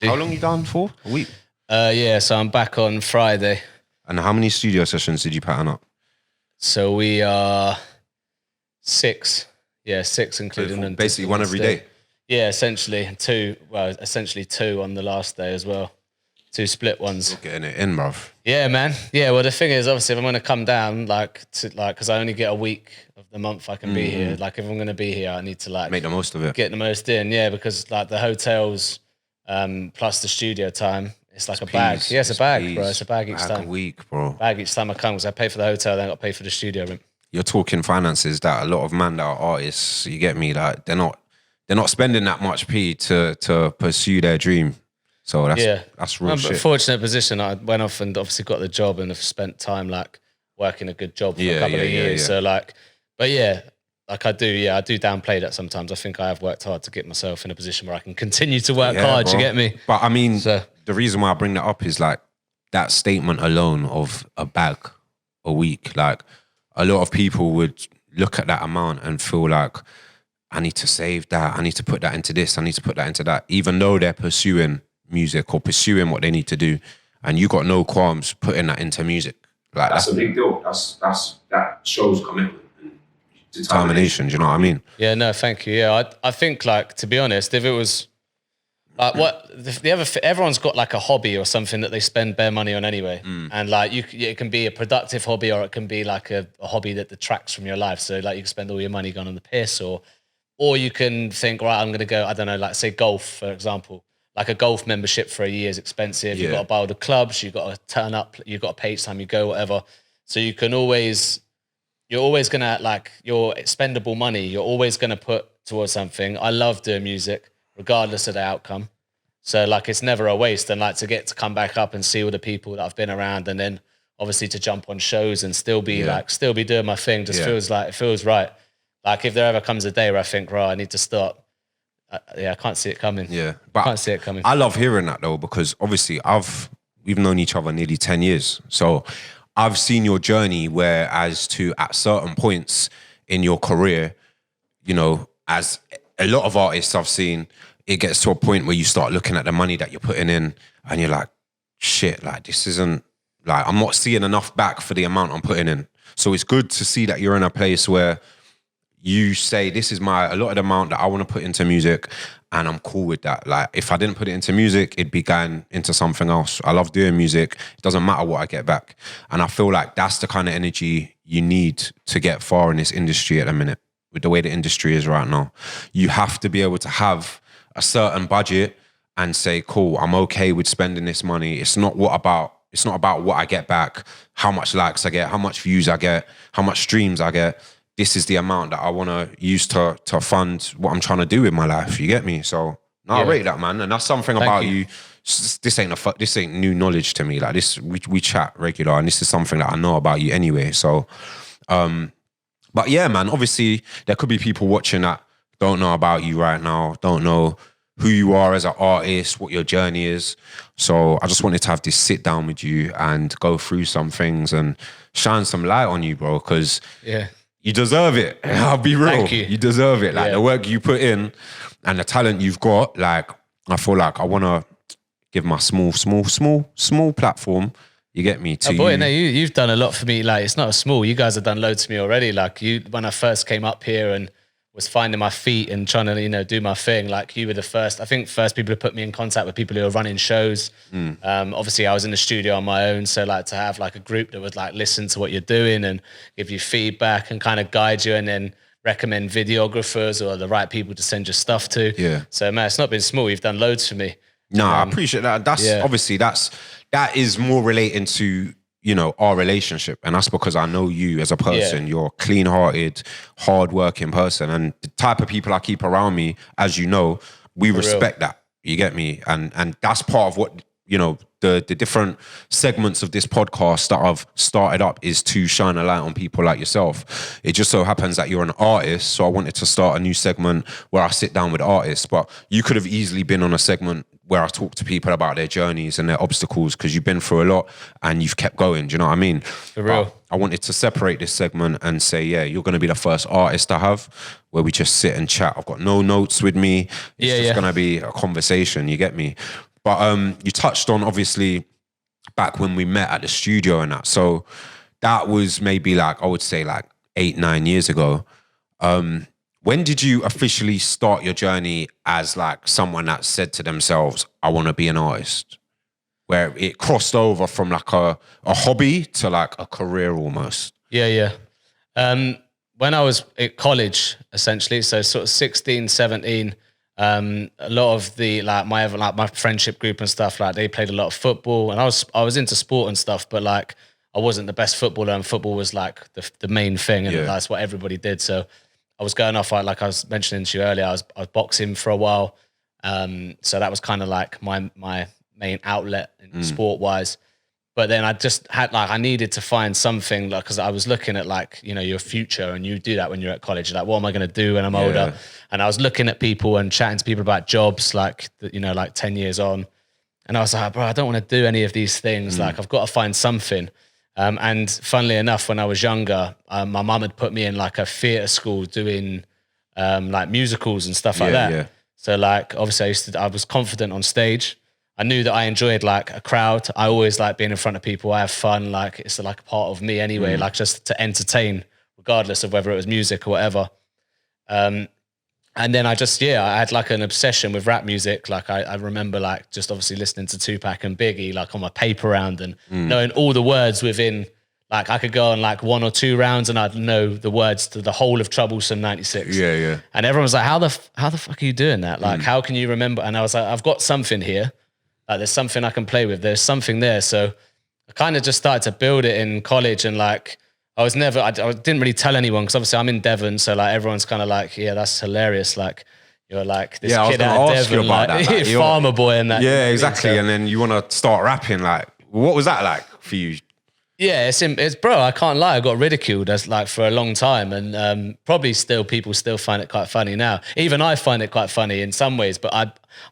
How long you done for? A week? Yeah, so I'm back on Friday. And how many studio sessions did you pattern up? So we are 6. Yeah, 6 including... So basically one every day? Yeah, essentially. 2 on the last day as well. 2 split ones. You're getting it in, bruv. Yeah, man. Yeah, well, the thing is, obviously, if I'm going to come down, because I only get a week of the month I can be here. Like, if I'm going to be here, I need to, make the most of it. Get the most in, yeah, because, like, the hotels plus the studio time, it's like it's a bag. peas. Yeah, it's a bag, peas. bro. It's a bag each time. A week, bro. Bag each time I come, because I pay for the hotel, then I got to pay for the studio room. You're talking finances that a lot of man that are artists, you get me, like, they're not spending that much P to pursue their dream. So that's real shit. Fortunate position. I went off and obviously got the job and have spent time like working a good job for a couple of years. So like, but yeah, like I do downplay that sometimes. I think I have worked hard to get myself in a position where I can continue to work hard. Bro. You get me? But I mean, the reason why I bring that up is like that statement alone of a bag a week. Like a lot of people would look at that amount and feel like, I need to save that. I need to put that into this. I need to put that into that. Even though they're pursuing music or pursuing what they need to do, and you got no qualms putting that into music. Like that's a big deal. That shows commitment and determination. Do you know what I mean? Yeah, no, thank you. Yeah, I think like, to be honest, if it was like everyone's got like a hobby or something that they spend bare money on anyway, and like it can be a productive hobby or it can be like a hobby that detracts from your life. So like you can spend all your money going on the piss, or you can think, right, I'm going to go, I don't know, like say golf, for example. Like a golf membership for a year is expensive. You've got to buy all the clubs. You've got to turn up. You've got to pay each time you go, whatever. So you're always going to, like, your expendable money, you're always going to put towards something. I love doing music, regardless of the outcome. So, like, it's never a waste. And, like, to get to come back up and see all the people that I've been around, and then obviously to jump on shows and still be doing my thing, just feels right. Like, if there ever comes a day where I think, right, I need to start. I can't see it coming. Yeah, but I can't see it coming. I love hearing that though, because obviously we've known each other nearly 10 years. So I've seen your journey, whereas at certain points in your career, you know, as a lot of artists I've seen, it gets to a point where you start looking at the money that you're putting in and you're like, shit, like this isn't, like I'm not seeing enough back for the amount I'm putting in. So it's good to see that you're in a place where you say, this is a lot of the amount that I want to put into music, and I'm cool with that. Like, if I didn't put it into music, it'd be going into something else. I love doing music. It doesn't matter what I get back. And I feel like that's the kind of energy you need to get far in this industry at the minute, with the way the industry is right now. You have to be able to have a certain budget and say, cool, I'm okay with spending this money. It's not about what I get back, how much likes I get, how much views I get, how much streams I get. This is the amount that I want to use to fund what I'm trying to do with my life. You get me? So I rate that, man. And that's something about you. This ain't new knowledge to me. Like this, we chat regular, and this is something that I know about you anyway. So, but yeah, man. Obviously, there could be people watching that don't know about you right now, don't know who you are as an artist, what your journey is. So I just wanted to have this sit down with you and go through some things and shine some light on you, bro. Because you deserve it. I'll be real. Thank you. You deserve it. Like the work you put in and the talent you've got, like I feel like I want to give my small platform, you get me, to you. No, you've done a lot for me. Like, it's not a small. You guys have done loads for me already. Like, when I first came up here and was finding my feet and trying to, you know, do my thing, like, you were the first people to put me in contact with people who are running shows. Obviously, I was in the studio on my own, so like to have like a group that would like listen to what you're doing and give you feedback and kind of guide you, and then recommend videographers or the right people to send your stuff to. Yeah. So man, it's not been small. You've done loads for me. No, I appreciate that. That's obviously that is more relating to, you know, our relationship. And that's because I know you as a person. You're a clean-hearted, hard-working person. And the type of people I keep around me, as you know, we respect that. You get me? And that's part of what, you know, the different segments of this podcast that I've started up is to shine a light on people like yourself. It just so happens that you're an artist, so I wanted to start a new segment where I sit down with artists. But you could have easily been on a segment where I talk to people about their journeys and their obstacles, because you've been through a lot and you've kept going. Do you know what I mean? For real. But I wanted to separate this segment and say, yeah, you're going to be the first artist I have where we just sit and chat. I've got no notes with me. It's just going to be a conversation. You get me? But you touched on obviously back when we met at the studio and that. So that was maybe like, I would say like 8-9 years ago. When did you officially start your journey as like someone that said to themselves, I want to be an artist? Where it crossed over from like a hobby to like a career almost. Yeah. When I was at college, essentially, so sort of 16, 17, a lot of the my friendship group and stuff, like they played a lot of football, and I was into sport and stuff, but like I wasn't the best footballer, and football was like the main thing, and that's what everybody did. So I was going off, like I was mentioning to you earlier, I was boxing for a while, so that was kind of like my main outlet sport wise. But then I just had I needed to find something, like, because I was looking at like, your future, and you do that when you're at college. You're like, what am I going to do when I'm older? And I was looking at people and chatting to people about jobs, like, like 10 years on. And I was like, bro, I don't want to do any of these things. Like, I've got to find something. And funnily enough, when I was younger, my mum had put me in like a theatre school doing like musicals and stuff like that. Yeah. So like, obviously I was confident on stage. I knew that I enjoyed like a crowd. I always like being in front of people. I have fun. Like, it's like a part of me anyway, like just to entertain, regardless of whether it was music or whatever. And then I had like an obsession with rap music. Like I remember like just obviously listening to Tupac and Biggie, like on my paper round, and knowing all the words within, like I could go on like 1 or 2 rounds and I'd know the words to the whole of Troublesome 96. Yeah. And everyone was like, how the fuck are you doing that? Like, how can you remember? And I was like, I've got something here. Like, there's something I can play with. There's something there. So I kind of just started to build it in college, and like, I didn't really tell anyone, because obviously I'm in Devon. So like, everyone's kind of like, yeah, that's hilarious. Like, you're like this kid out of Devon, like farmer boy and that. Yeah, exactly. And then you want to start rapping. Like, what was that like for you? Yeah, it's bro, I can't lie. I got ridiculed as like for a long time, and probably people still find it quite funny now. Even I find it quite funny in some ways, but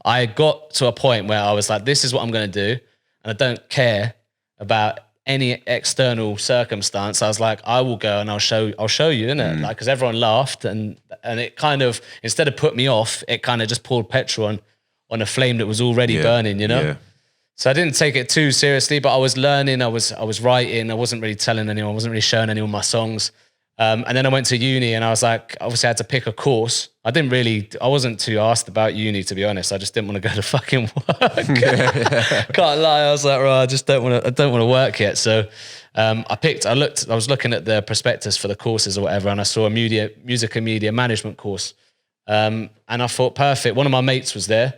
I got to a point where I was like, this is what I'm going to do, and I don't care about any external circumstance. I was like, I will go and I'll show you, innit? Like, because everyone laughed, and it kind of, instead of put me off, it kind of just poured petrol on a flame that was already burning, Yeah. So I didn't take it too seriously, but I was learning, I was writing, I wasn't really telling anyone, I wasn't really showing anyone my songs. And then I went to uni, and I was like, obviously I had to pick a course. I wasn't too asked about uni, to be honest. I just didn't want to go to fucking work. Can't lie. I was like, right, I don't want to work yet. So I was looking at the prospectus for the courses or whatever, and I saw a music and media management course. And I thought, perfect. One of my mates was there.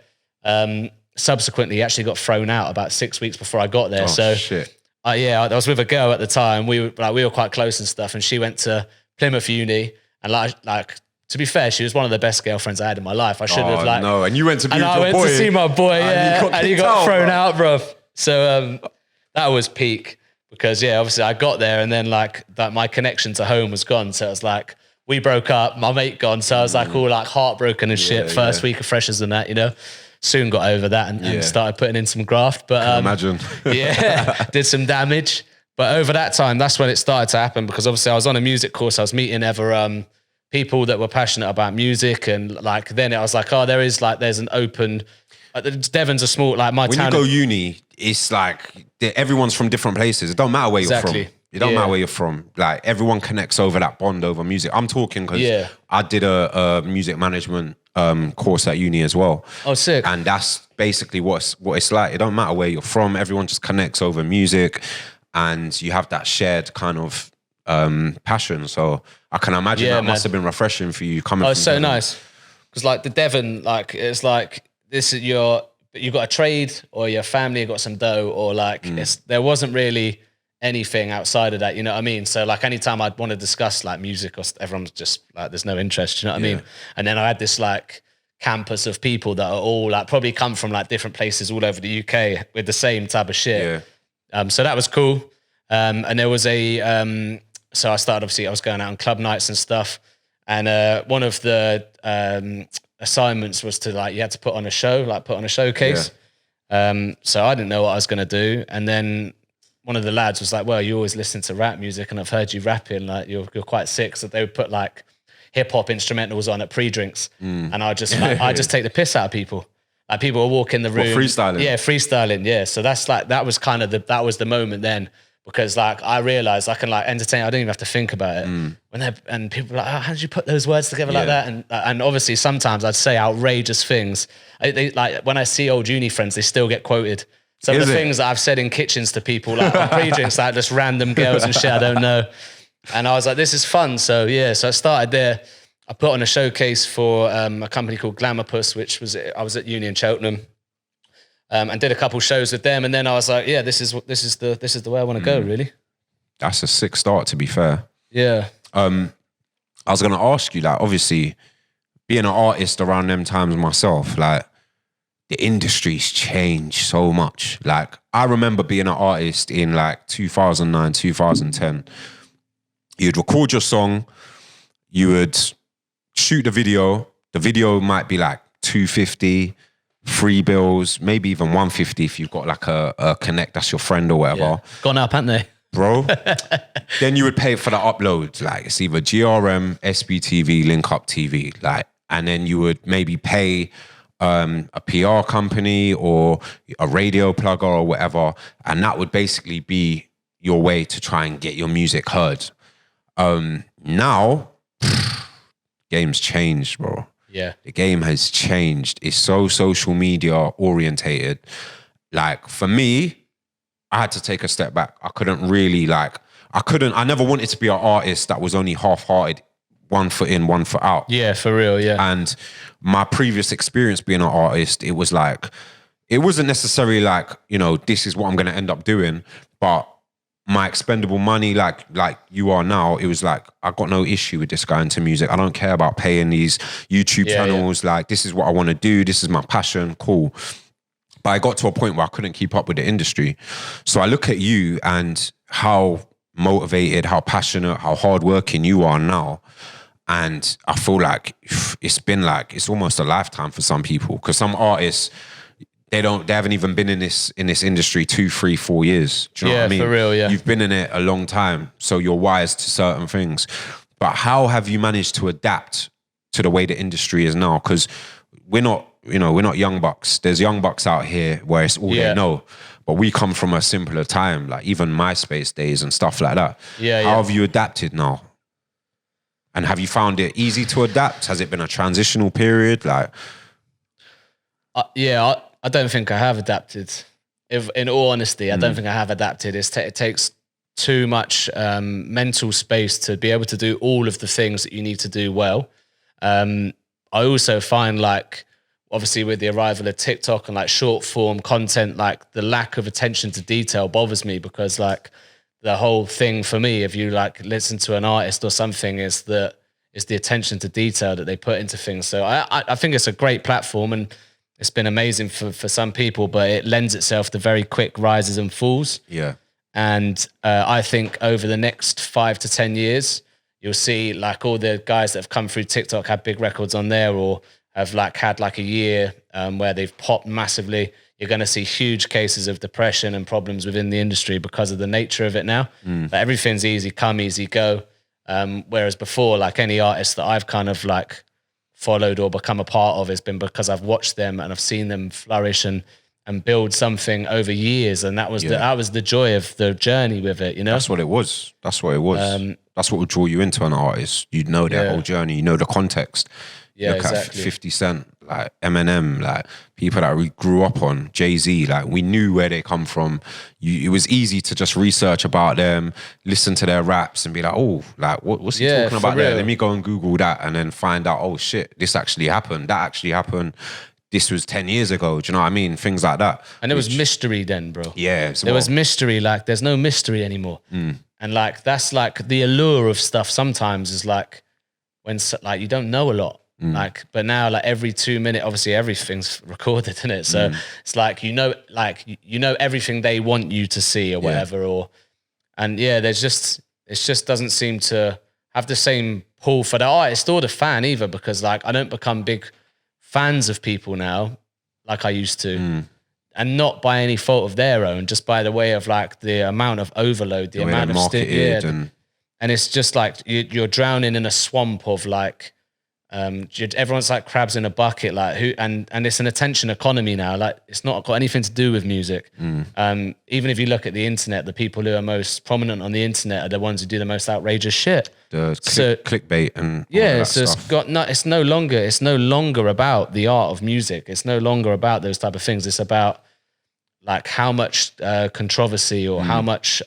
Subsequently, he actually got thrown out about 6 weeks before I got there. Shit. I was with a girl at the time. We were quite close and stuff, and she went to Plymouth Uni, and like to be fair, she was one of the best girlfriends I had in my life. I should have like no, and you went to be with your boy. I went to see my boy, and he got thrown out, bro. So that was peak, because obviously I got there, and then like that my connection to home was gone. So it was like we broke up, my mate gone, so I was like all like heartbroken and shit. First week of freshers and that, Soon got over that and started putting in some graft. But imagine. did some damage. But over that time, that's when it started to happen, because obviously I was on a music course. I was meeting people that were passionate about music, and like then I was like, there's an open. Devon's a small my when town. When you go uni, it's like everyone's from different places. It don't matter where you're from. It don't matter where you're from. Like, everyone connects over that bond over music. I'm talking because I did a music management course at uni as well. Oh, sick. And that's basically what it's like. It don't matter where you're from. Everyone just connects over music, and you have that shared kind of passion. So I can imagine that must have been refreshing for you coming from so Devon. Nice. Because like the Devon, like it's like this is you've got a trade, or your family got some dough, or like there wasn't really anything outside of that, you know what I mean? So like anytime I'd want to discuss like music, or everyone's just like, there's no interest, you know what I mean? And then I had this like campus of people that are all like probably come from like different places all over the UK with the same type of shit. So that was cool. And there was so I started, obviously I was going out on club nights and stuff. And one of the assignments was to like, you had to put on a show, like put on a showcase. So I didn't know what I was going to do. And then one of the lads was like, well, you always listen to rap music, and I've heard you rapping, like you're quite sick. So they would put like hip hop instrumentals on at pre-drinks, and I just take the piss out of people. Like people will walk in the room. freestyling? Yeah, freestyling. Yeah. So that was kind of that was the moment then, because like I realized I can like entertain. I don't even have to think about it. And people are like, oh, how did you put those words together like that? And obviously sometimes I'd say outrageous things. They like when I see old uni friends, they still get quoted. Some of the things that I've said in kitchens to people, like on pre-drinks, like just random girls and shit I don't know. And I was like, this is fun. So yeah, so I started there. I put on a showcase for a company called Glamourpuss, which was, I was at uni in Cheltenham, and did a couple shows with them. And then I was like, yeah, this is the way I want to go, really. That's a sick start, to be fair. Yeah. I was going to ask you, like, obviously being an artist around them times myself, like the industry's changed so much. Like I remember being an artist in like 2009, 2010. You'd record your song, you would shoot the video. The video might be like $250, free bills, maybe even $150 if you've got like a connect, that's your friend or whatever. Yeah. Gone up, haven't they? Bro. Then you would pay for the upload. Like it's either GRM, SBTV, Link Up TV. Like, and then you would maybe pay a PR company or a radio plugger or whatever. And that would basically be your way to try and get your music heard. Now, game's changed, bro. Yeah. The game has changed. It's so social media orientated. Like for me, I had to take a step back. I couldn't really I never wanted to be an artist that was only half-hearted, 1 foot in, 1 foot out. Yeah, for real, yeah. And my previous experience being an artist, it was like, it wasn't necessarily like, you know, this is what I'm going to end up doing, but my expendable money, like you are now, it was like, I got no issue with this guy into music. I don't care about paying these YouTube channels. Like, this is what I want to do. This is my passion. Cool. But I got to a point where I couldn't keep up with the industry. So I look at you and how motivated, how passionate, how hardworking you are now. And I feel like it's almost a lifetime for some people. Because some artists, they haven't even been in this industry 2, 3, 4 years. Do you know what I mean? For real, yeah. You've been in it a long time, so you're wise to certain things. But how have you managed to adapt to the way the industry is now? Because we're not young bucks. There's young bucks out here where it's all they know. But we come from a simpler time, like even MySpace days and stuff like that. How have you adapted now? And have you found it easy to adapt? Has it been a transitional period? Like, I don't think I have adapted. If, in all honesty, I don't think I have adapted. It takes too much mental space to be able to do all of the things that you need to do well. I also find, like, obviously with the arrival of TikTok and like short form content, like the lack of attention to detail bothers me, because like the whole thing for me, if you like listen to an artist or something, is the attention to detail that they put into things. So I think it's a great platform and it's been amazing for some people, but it lends itself to very quick rises and falls. yeah. And I think over the next 5 to 10 years, you'll see like all the guys that have come through TikTok have big records on there, or have like had like a year where they've popped massively. You're going to see huge cases of depression and problems within the industry because of the nature of it now. But everything's easy come, easy go. Whereas before, like any artist that I've kind of like followed or become a part of has been because I've watched them and I've seen them flourish and build something over years. And that was the joy of the journey with it, you know? That's what it was. That's what would draw you into an artist. You'd know their whole journey, you know the context. Yeah, Look exactly. at 50 Cent, like Eminem, like people that we grew up on, Jay-Z, like we knew where they come from. It was easy to just research about them, listen to their raps and be like, oh, like what's he talking about there? Let me go and Google that and then find out, oh shit, this actually happened. That actually happened. This was 10 years ago. Do you know what I mean? Things like that. And there was mystery then, bro. Yeah. There was mystery. Like there's no mystery anymore. And like, that's like the allure of stuff sometimes is like when like you don't know a lot. Like, but now like every 2 minutes, obviously everything's recorded, isn't it? So it's like, you know everything they want you to see or whatever, it just doesn't seem to have the same pull for the artist or the fan either, because like I don't become big fans of people now like I used to. And not by any fault of their own, just by the way of like the amount of overload, the amount of marketed and it's just like you're drowning in a swamp of like Everyone's like crabs in a bucket, like and it's an attention economy now. Like it's not got anything to do with music. Even if you look at the internet, the people who are most prominent on the internet are the ones who do the most outrageous shit. Clickbait and so it's no longer about the art of music. It's no longer about those type of things. It's about like how much controversy or how much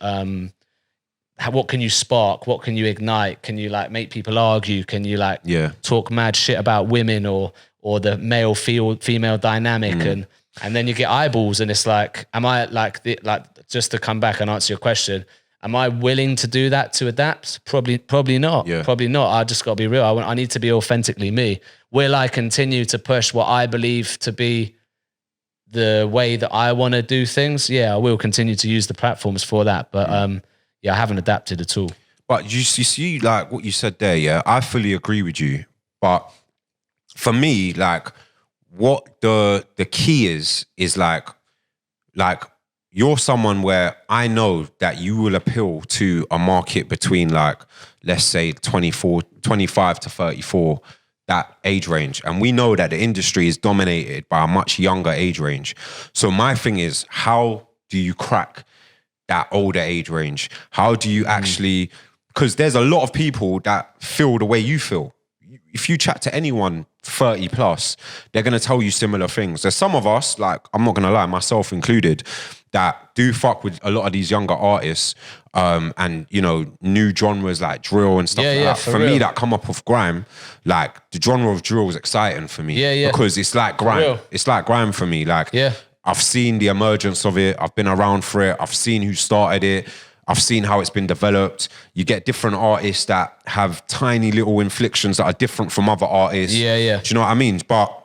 what can you spark? What can you ignite? Can you like make people argue? Can you like talk mad shit about women or the male female dynamic and then you get eyeballs and it's like, am I like just to come back and answer your question? Am I willing to do that to adapt? Probably not. Yeah. Probably not. I just got to be real. I need to be authentically me. Will I continue to push what I believe to be the way that I want to do things? Yeah, I will continue to use the platforms for that. But I haven't adapted at all. But you see, like what you said there, yeah, I fully agree with you. But for me, like what the key is like you're someone where I know that you will appeal to a market between like, let's say 25 to 34, that age range. And we know that the industry is dominated by a much younger age range. So my thing is, how do you crack that older age range? How do you actually, because there's a lot of people that feel the way you feel. If you chat to anyone 30 plus, they're going to tell you similar things. There's some of us, like, I'm not going to lie, myself included, that do fuck with a lot of these younger artists and, you know, new genres like drill and stuff like that. For me, that come up with grime, like the genre of drill is exciting for me because it's like grime. It's like grime for me. Like, I've seen the emergence of it. I've been around for it. I've seen who started it. I've seen how it's been developed. You get different artists that have tiny little inflictions that are different from other artists. Do you know what I mean? But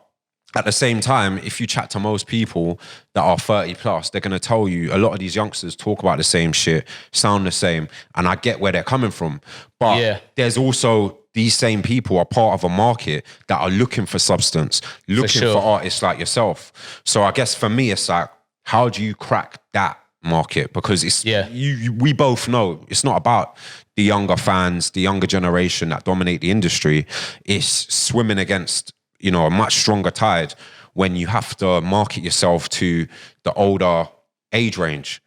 at the same time, if you chat to most people that are 30 plus, they're going to tell you a lot of these youngsters talk about the same shit, sound the same, and I get where they're coming from. But there's also these same people are part of a market that are looking for substance, looking for artists like yourself. So I guess for me, it's like, how do you crack that market? Because it's we both know it's not about the younger fans, the younger generation that dominate the industry. It's swimming against, you know, a much stronger tide when you have to market yourself to the older age range.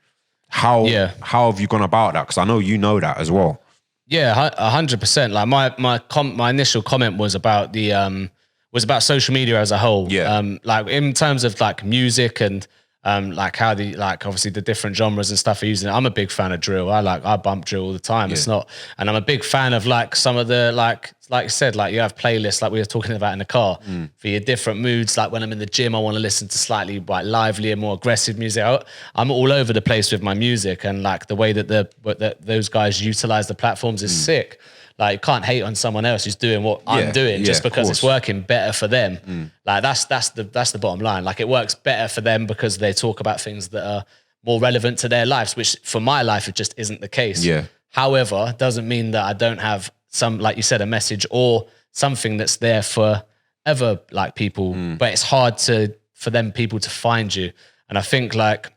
How have you gone about that? Because I know you know that as well. Yeah, 100%. Like my initial comment was about about social media as a whole. Like in terms of like music and like how obviously the different genres and stuff are using it. I'm a big fan of drill. I bump drill all the time. It's not, and I'm a big fan of like some of the like you said, like you have playlists like we were talking about in the car for your different moods. Like when I'm in the gym, I want to listen to slightly like livelier, more aggressive music. I'm all over the place with my music, and like the way that those guys utilize the platforms is sick. Like you can't hate on someone else who's doing what I'm doing just because it's working better for them. Like that's the bottom line. Like it works better for them because they talk about things that are more relevant to their lives, which for my life it just isn't the case. However, doesn't mean that I don't have some, like you said, a message or something that's there for ever like people, but it's hard for them people to find you. And I think like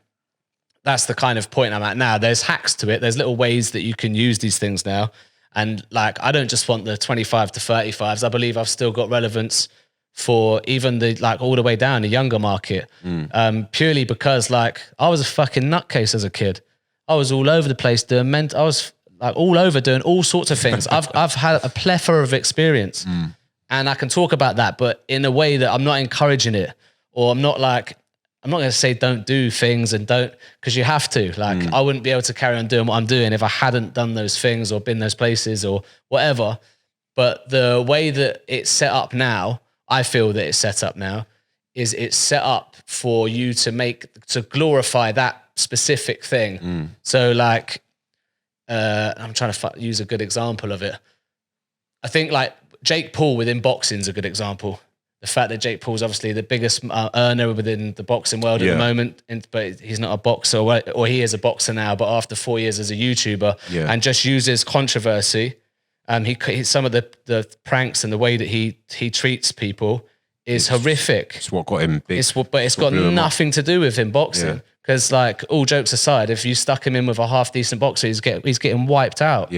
that's the kind of point I'm at now. There's hacks to it. There's little ways that you can use these things now. And like, I don't just want the 25 to 35s. I believe I've still got relevance for even the, like all the way down the younger market. Purely because like, I was a fucking nutcase as a kid. I was all over the place doing I was like all over doing all sorts of things. I've had a plethora of experience and I can talk about that, but in a way that I'm not encouraging it, or I'm not going to say don't do things and don't, because you have to. Like, I wouldn't be able to carry on doing what I'm doing if I hadn't done those things or been those places or whatever. But the way that it's set up now, I feel that it's set up now, is it's set up for you to glorify that specific thing. So like, I'm trying to use a good example of it. I think like Jake Paul within boxing is a good example. The fact that Jake Paul's obviously the biggest earner within the boxing world at the moment, but he's not a boxer, or he is a boxer now, but after 4 years as a YouTuber, and just uses controversy. He some of the pranks and the way that he treats people is horrific. It's what got him big. But it's got nothing to do with him boxing. Because like, all jokes aside, if you stuck him in with a half decent boxer, he's getting wiped out.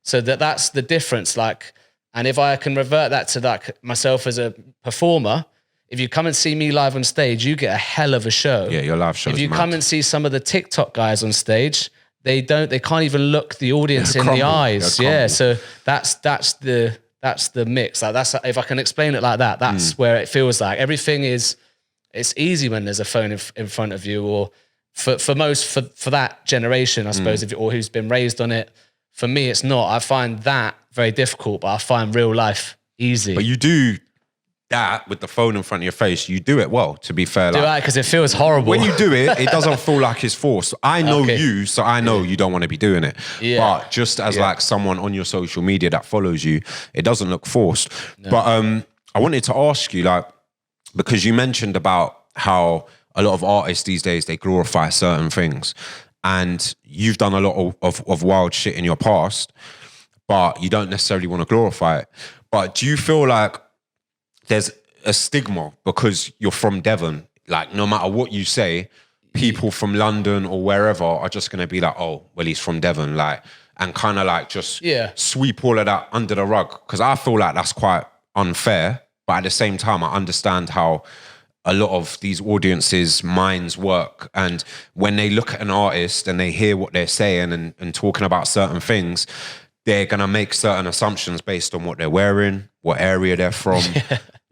So that's the difference. Like, And if I can revert that to like myself as a performer, if you come and see me live on stage, you get a hell of a show. Yeah, your live show. If you come and see some of the TikTok guys on stage, they can't even look the audience in the eyes. Yeah, so that's the mix. Like that's, if I can explain it like that, that's where it feels like everything is. It's easy when there's a phone in front of you, or for that generation, I suppose, or who's been raised on it. For me, it's not. I find that very difficult, but I find real life easy. But you do that with the phone in front of your face. You do it well, to be fair. Do I? Because it feels horrible. When you do it, it doesn't feel like it's forced. I know you, so I know you don't want to be doing it. Yeah. But just as like someone on your social media that follows you, it doesn't look forced. No. But I wanted to ask you, like, because you mentioned about how a lot of artists these days, they glorify certain things. And you've done a lot of wild shit in your past, but you don't necessarily want to glorify it. But do you feel like there's a stigma because you're from Devon? Like, no matter what you say, people from London or wherever are just going to be like, oh, well, he's from Devon. Like, and kind of like just sweep all of that under the rug. Because I feel like that's quite unfair. But at the same time, I understand how a lot of these audiences' minds work. And when they look at an artist and they hear what they're saying and talking about certain things, they're going to make certain assumptions based on what they're wearing, what area they're from. Do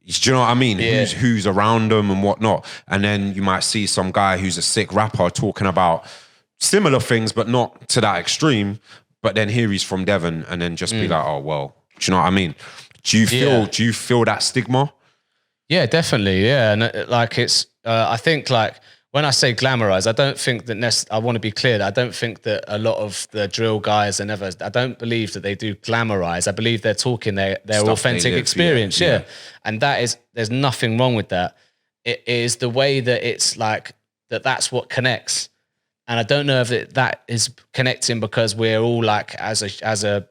you know what I mean? Yeah. Who's around them and whatnot. And then you might see some guy who's a sick rapper talking about similar things, but not to that extreme. But then here he's from Devon, and then just be like, oh, well, do you know what I mean? Do you feel that stigma? Yeah, definitely. Yeah. And like it's, I think like when I say glamorize, I don't think that I want to be clear that I don't think that a lot of the drill guys I don't believe that they do glamorize. I believe they're talking their authentic experience. Yeah. And there's nothing wrong with that. It is the way that it's like, that's what connects. And I don't know if that is connecting because we're all like, as a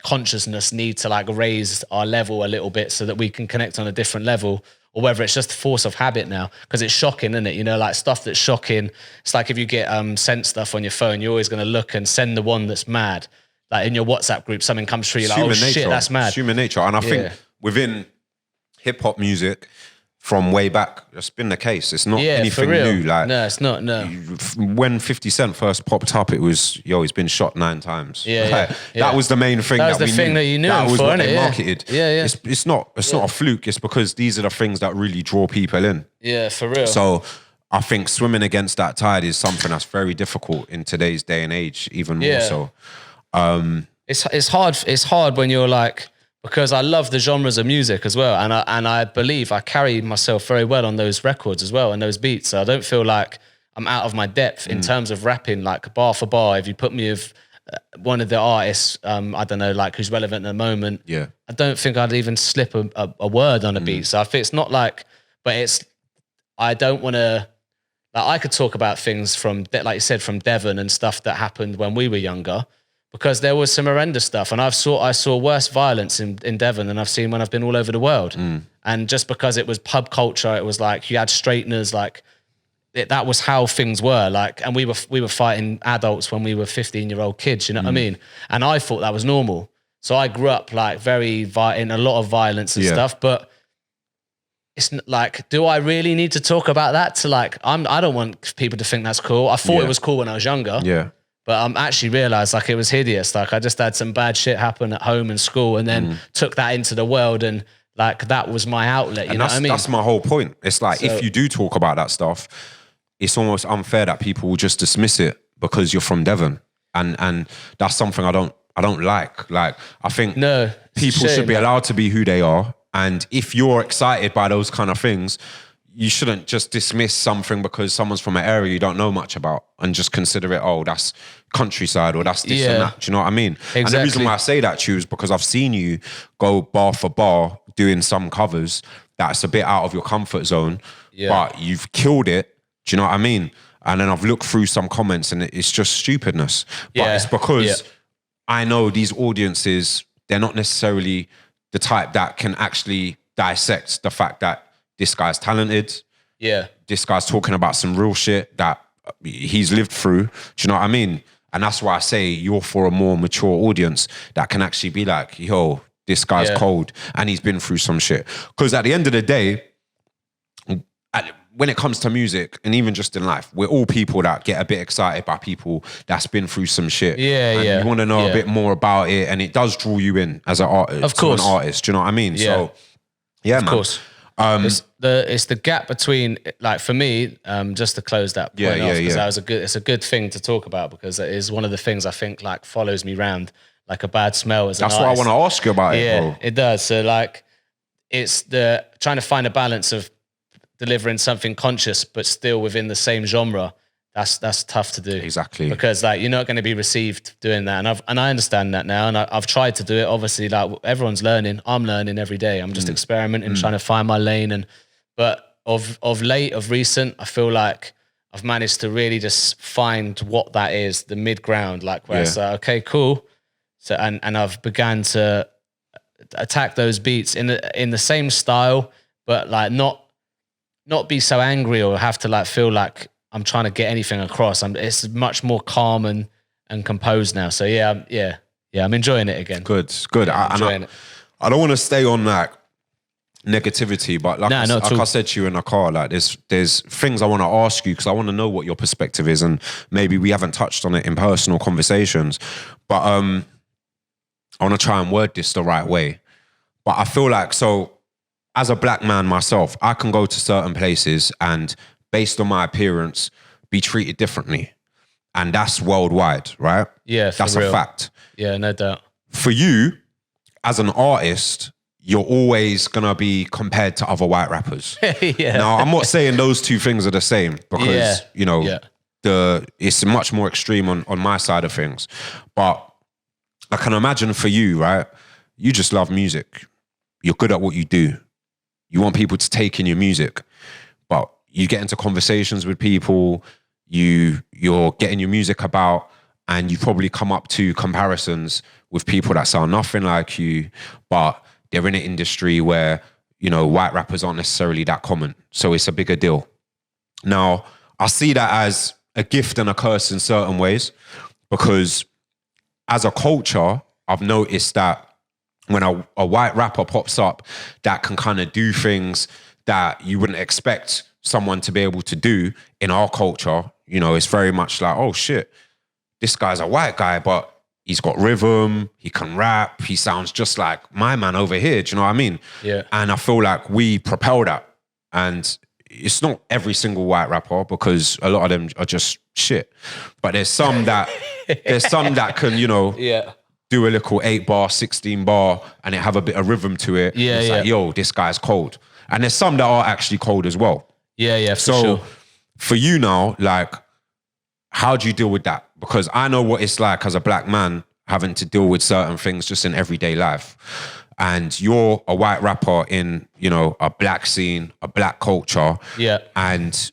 consciousness need to like raise our level a little bit so that we can connect on a different level, or whether it's just force of habit now, because it's shocking, isn't it? You know, like stuff that's shocking. It's like if you get sent stuff on your phone, you're always going to look and send the one that's mad. Like in your WhatsApp group, something comes through, you're like, oh shit, that's mad. It's human nature. And I think within hip hop music, from way back, it's been the case. It's not anything new. Like, no, it's not. No. When 50 Cent first popped up, it was, he's been shot 9 times. That was the main thing. That was the thing that you knew. That was what they marketed. Yeah. It's not a fluke. It's because these are the things that really draw people in. Yeah, for real. So I think swimming against that tide is something that's very difficult in today's day and age, even more so. It's hard. It's hard when you're like, because I love the genres of music as well. And I believe I carry myself very well on those records as well and those beats. So I don't feel like I'm out of my depth in terms of rapping, like bar for bar. If you put me with one of the artists, I don't know, like who's relevant at the moment, I don't think I'd even slip a word on a beat. So I think it's not like, but I don't want to, like I could talk about things from, like you said, from Devon and stuff that happened when we were younger. Because there was some horrendous stuff, and I saw worse violence in Devon than I've seen when I've been all over the world. And just because it was pub culture, it was like you had straighteners, like that was how things were. Like, and we were fighting adults when we were 15-year-old kids. You know what I mean? And I thought that was normal. So I grew up like in a lot of violence and stuff. But it's like, do I really need to talk about that? To like, I don't want people to think that's cool. I thought it was cool when I was younger. Yeah. But I'm actually realised like it was hideous. Like I just had some bad shit happen at home and school, and then took that into the world, and like that was my outlet. You know what I mean? That's my whole point. It's like if you do talk about that stuff, it's almost unfair that people will just dismiss it because you're from Devon, and that's something I don't like. Like I think people should be allowed to be who they are, and if you're excited by those kind of things, you shouldn't just dismiss something because someone's from an area you don't know much about and just consider it, oh, that's countryside or that's this and that. Do you know what I mean? Exactly. And the reason why I say that to you is because I've seen you go bar for bar doing some covers that's a bit out of your comfort zone, but you've killed it. Do you know what I mean? And then I've looked through some comments and it's just stupidness. But it's because I know these audiences, they're not necessarily the type that can actually dissect the fact that this guy's talented. Yeah. This guy's talking about some real shit that he's lived through. Do you know what I mean? And that's why I say you're for a more mature audience that can actually be like, yo, this guy's cold and he's been through some shit. Because at the end of the day, when it comes to music and even just in life, we're all people that get a bit excited by people that's been through some shit. And you want to know a bit more about it, and it does draw you in as an artist. Of course. To an artist, do you know what I mean? So, yeah, man. Of course. It's the gap between, like, for me, just to close that point off, because it's a good thing to talk about, because it is one of the things I think like follows me round like a bad smell as an artist. That's why I want to ask you about it, bro. It does. So like, it's the trying to find a balance of delivering something conscious but still within the same genre. That's tough to do. Exactly. Because like, you're not going to be received doing that. And I understand that now. And I've tried to do it. Obviously, like, everyone's learning. I'm learning every day. I'm just experimenting, trying to find my lane. But of recent, I feel like I've managed to really just find what that is, the mid ground, like where it's like, okay, cool. So, and I've began to attack those beats in the same style, but like not be so angry or have to like feel like I'm trying to get anything across. It's much more calm and composed now. So I'm enjoying it again. Good. Yeah, I'm enjoying it. I don't want to stay on like negativity, but like I said to you in the car, like there's things I want to ask you because I want to know what your perspective is, and maybe we haven't touched on it in personal conversations, but I want to try and word this the right way. But I feel like, so as a black man myself, I can go to certain places and based on my appearance, be treated differently. And that's worldwide, right? Yeah, that's a fact. Yeah, no doubt. For you, as an artist, you're always going to be compared to other white rappers. Now, I'm not saying those two things are the same because, it's much more extreme on my side of things. But I can imagine for you, right? You just love music. You're good at what you do. You want people to take in your music. But you get into conversations with people, you're getting your music about, and you probably come up to comparisons with people that sound nothing like you, but they're in an industry where, you know, white rappers aren't necessarily that common. So it's a bigger deal. Now, I see that as a gift and a curse in certain ways, because as a culture, I've noticed that when a white rapper pops up that can kind of do things that you wouldn't expect someone to be able to do in our culture, you know, it's very much like, oh shit, this guy's a white guy, but he's got rhythm, he can rap, he sounds just like my man over here, do you know what I mean? Yeah. And I feel like we propel that. And it's not every single white rapper, because a lot of them are just shit. But there's some that can, you know, do a little 8-bar, 16-bar, and it have a bit of rhythm to it. It's like, yo, this guy's cold. And there's some that are actually cold as well. So for you now, like, how do you deal with that? Because I know what it's like as a black man having to deal with certain things just in everyday life. And you're a white rapper in, you know, a black scene, a black culture. Yeah. And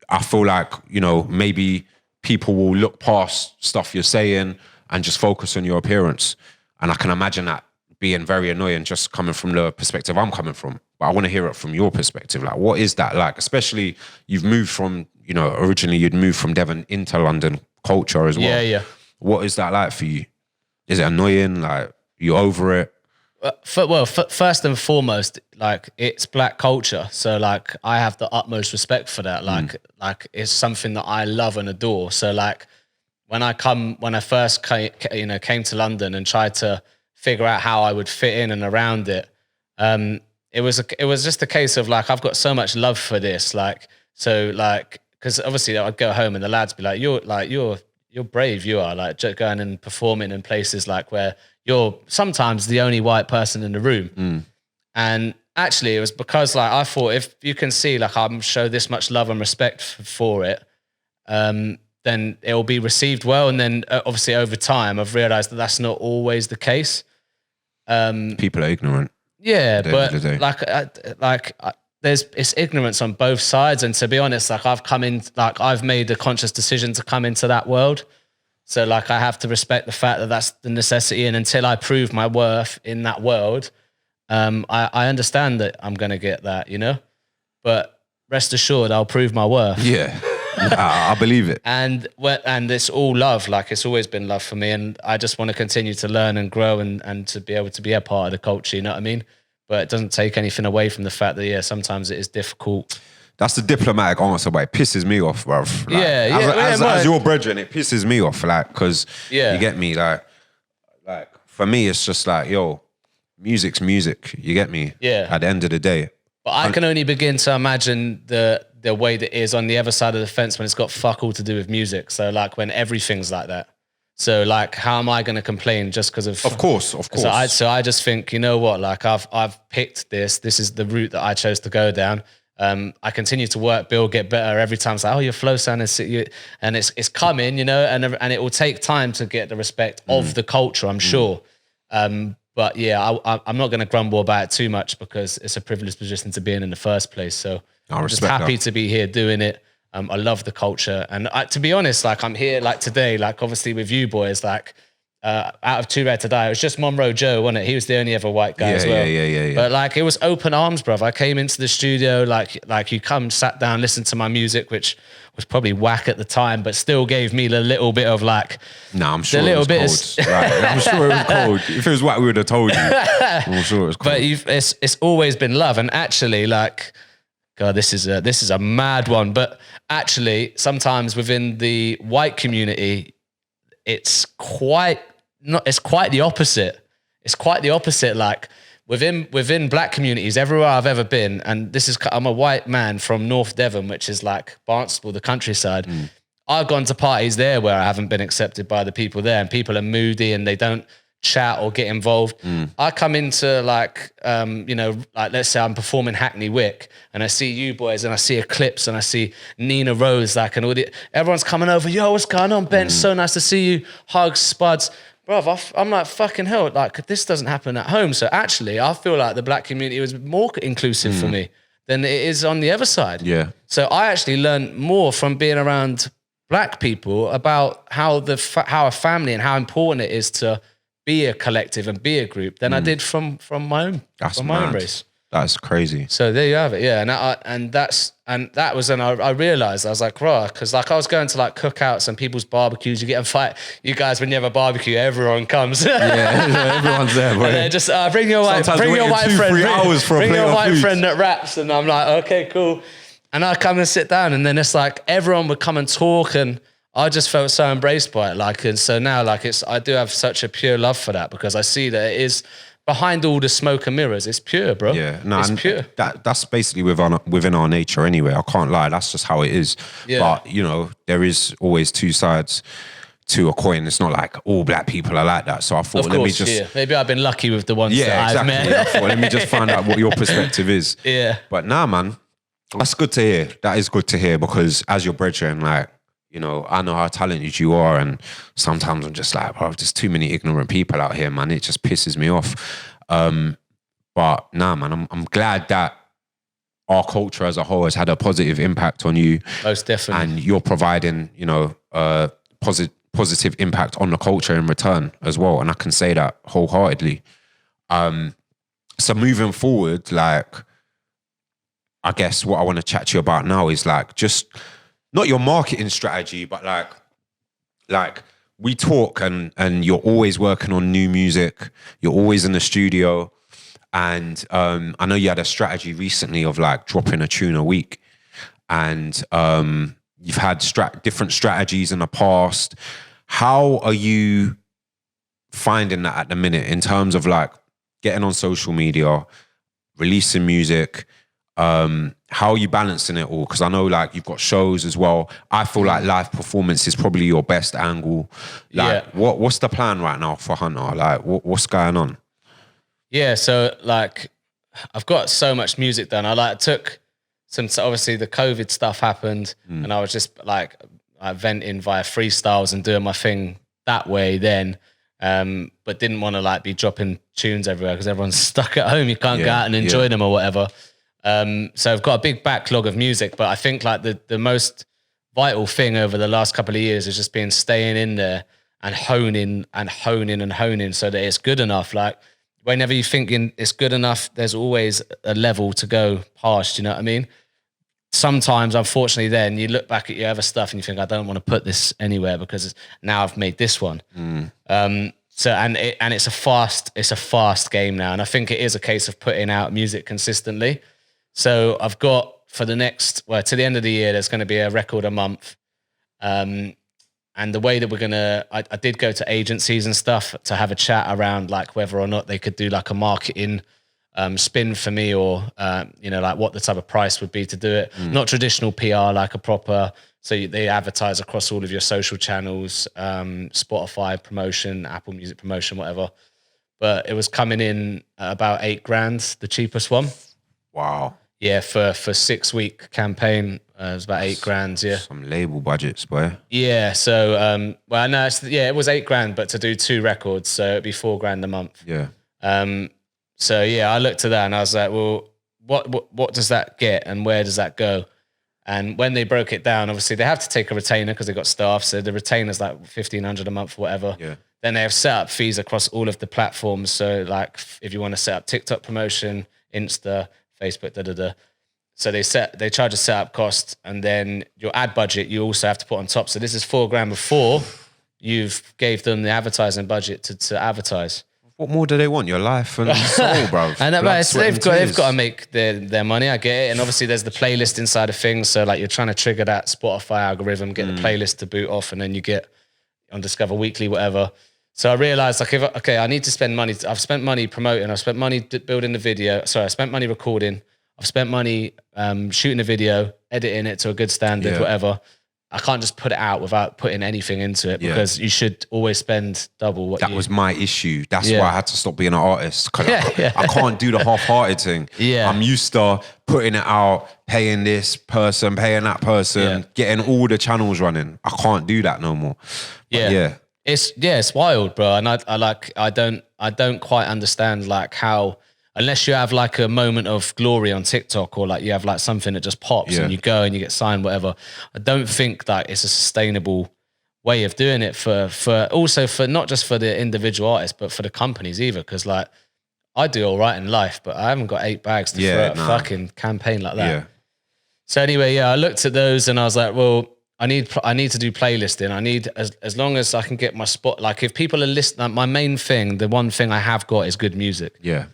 I feel like, you know, maybe people will look past stuff you're saying and just focus on your appearance. And I can imagine that being very annoying just coming from the perspective I'm coming from. But I want to hear it from your perspective. Like, what is that like? Especially you've moved from, you know, originally you'd moved from Devon into London culture as well. Yeah. What is that like for you? Is it annoying? Like, you over it? First and foremost, like, it's black culture. So like, I have the utmost respect for that. Like it's something that I love and adore. So like, when I first came to London and tried to figure out how I would fit in and around it, it was just a case of like, I've got so much love for this. Like, so like, because obviously I'd go home and the lads be like, you're brave, you are, like, going and performing in places like where you're sometimes the only white person in the room. And actually it was because like, I thought if you can see like I'm show this much love and respect for it, then it will be received well. And then obviously over time, I've realized that that's not always the case. People are ignorant. Yeah, but it's ignorance on both sides. And to be honest, like, I've made a conscious decision to come into that world. So like, I have to respect the fact that that's the necessity. And until I prove my worth in that world, I understand that I'm going to get that, you know, but rest assured I'll prove my worth. Yeah. I believe it. And it's all love. Like, it's always been love for me, and I just want to continue to learn and grow and to be able to be a part of the culture. You know what I mean? But it doesn't take anything away from the fact that sometimes it is difficult. That's the diplomatic answer, but it pisses me off, bruv. Like, as your brethren, it pisses me off, like, because you get me, like for me, it's just like, yo, music's music. You get me? Yeah. At the end of the day. But I can only begin to imagine the way that is on the other side of the fence when it's got fuck all to do with music. So like when everything's like that. So like, how am I going to complain just because of? Of course. So I just think, you know what? Like I've picked this. This is the route that I chose to go down. I continue to work, build, get better every time. It's like, oh, your flow sound is, and it's coming, you know, and it will take time to get the respect of the culture, I'm sure. But yeah, I'm not going to grumble about it too much because it's a privileged position to be in the first place. So I'm just happy to be here doing it. I love the culture, and to be honest, like I'm here, like today, like obviously with you boys, like. Out of Too Rare to Die, it was just Monroe Joe, wasn't it? He was the only other white guy as well. Yeah. But like, it was open arms, bruv. I came into the studio, like you come, sat down, listened to my music, which was probably whack at the time, but still gave me the little bit of like. Nah, I'm sure it was cold. Right. I'm sure it was cold. If it was whack, we would have told you. I'm sure it was cold. But it's always been love, and actually, like, God, this is a mad one. But actually, sometimes within the white community, it's quite the opposite. It's quite the opposite. Like within black communities, everywhere I've ever been, and I'm a white man from North Devon, which is like Barnstable, the countryside. I've gone to parties there where I haven't been accepted by the people there, and people are moody and they don't chat or get involved. I come into like, like let's say I'm performing Hackney Wick and I see you boys and I see Eclipse and I see Nina Rose, like, and everyone's coming over. Yo, what's going on, Ben? So nice to see you. Hugs, spuds. Bro, I'm like, fucking hell, like this doesn't happen at home. So actually, I feel like the black community was more inclusive for me than it is on the other side. Yeah. So I actually learned more from being around black people about how a family and how important it is to be a collective and be a group than I did from my own race. That's crazy. So there you have it, yeah. And that was when I realized, I was like, right, because like I was going to like cookouts and people's barbecues. You get a fight. You guys, when you have a barbecue, everyone comes. Yeah, everyone's there. Boy. And they're just bring your white friend. Bring your white friend that raps, and I'm like, okay, cool. And I come and sit down, and then it's like everyone would come and talk, and I just felt so embraced by it. Like, and so now, like, I do have such a pure love for that because I see that it is. Behind all the smoke and mirrors, it's pure, bro. Yeah, no, it's pure. That's basically within our nature anyway. I can't lie. That's just how it is. Yeah. But, you know, there is always two sides to a coin. It's not like all black people are like that. So I thought, maybe I've been lucky with the ones that I've met. I thought, let me just find out what your perspective is. Yeah. But nah, man, that's good to hear. That is good to hear because as your brethren, like, you know, I know how talented you are, and sometimes I'm just like, bro, there's too many ignorant people out here, man. It just pisses me off. But nah, man, I'm glad that our culture as a whole has had a positive impact on you. Most definitely. And you're providing, you know, positive impact on the culture in return as well. And I can say that wholeheartedly. So moving forward, like, I guess what I want to chat to you about now is like just not your marketing strategy, but like we talk and you're always working on new music. You're always in the studio. And I know you had a strategy recently of like dropping a tune a week. And you've had different strategies in the past. How are you finding that at the minute in terms of like getting on social media, releasing music? How are you balancing it all? Because I know like you've got shows as well. I feel like live performance is probably your best angle. Like, what's the plan right now for Hunter? Like, what's going on? Yeah, so like I've got so much music done. I took some. Obviously, the COVID stuff happened, and I was just like venting via freestyles and doing my thing that way then. But didn't want to like be dropping tunes everywhere because everyone's stuck at home. You can't go out and enjoy them or whatever. So I've got a big backlog of music, but I think like the most vital thing over the last couple of years has just been staying in there and honing so that it's good enough. Like whenever you're thinking it's good enough, there's always a level to go past, you know what I mean? sometimes, unfortunately, then you look back at your other stuff and you think, I don't want to put this anywhere because now I've made this one. So it's a fast game now, and I think it is a case of putting out music consistently. So I've got for the next to the end of the year, there's going to be a record a month. And the way that we're gonna, I did go to agencies and stuff to have a chat around like whether or not they could do like a marketing spin for me, or like what the type of price would be to do it. Not traditional PR, like a proper. So they advertise across all of your social channels, Spotify promotion, Apple Music promotion, whatever. But it was coming in at about $8,000, the cheapest one. Wow. Yeah, for 6-week campaign, it was about $8,000. Yeah, Some label budgets, boy. yeah. So, it was $8,000, but to do 2 records, so it'd be $4,000 a month. Yeah. So yeah, I looked at that and I was like, well, what does that get and where does that go? And when they broke it down, obviously they have to take a retainer because they got staff. So the retainer's like $1,500 a month or whatever. Yeah. Then they have setup fees across all of the platforms. So like if you want to set up TikTok promotion, Insta, Facebook, So they charge a setup cost, and then your ad budget you also have to put on top. So this is $4,000 before you've gave them the advertising budget to advertise. What more do they want? Your life and soul, bro. And they've got to make their money. I get it. And obviously there's the playlist inside of things. So like you're trying to trigger that Spotify algorithm, get the playlist to boot off, and then you get on Discover Weekly, whatever. So I realized like, I need to spend money. I've spent money promoting. I've spent money building the video. Sorry, I spent money recording. I've spent money shooting a video, editing it to a good standard, whatever. I can't just put it out without putting anything into it, because you should always spend double what That was my issue. That's why I had to stop being an artist. Cause I can't do the half-hearted thing. Yeah. I'm used to putting it out, paying this person, paying that person, getting all the channels running. I can't do that no more. But It's wild, bro. And I don't quite understand like how, unless you have like a moment of glory on TikTok, or like you have like something that just pops and you go and you get signed, whatever. I don't think that it's a sustainable way of doing it for not just for the individual artist, but for the companies either. Cause like I do all right in life, but I haven't got 8 bags to throw at a fucking campaign like that. Yeah. So anyway, I looked at those and I was like, well, I need to do playlisting. I need, as long as I can get my spot. Like if people are listening, my main thing, the one thing I have got is good music. Yeah.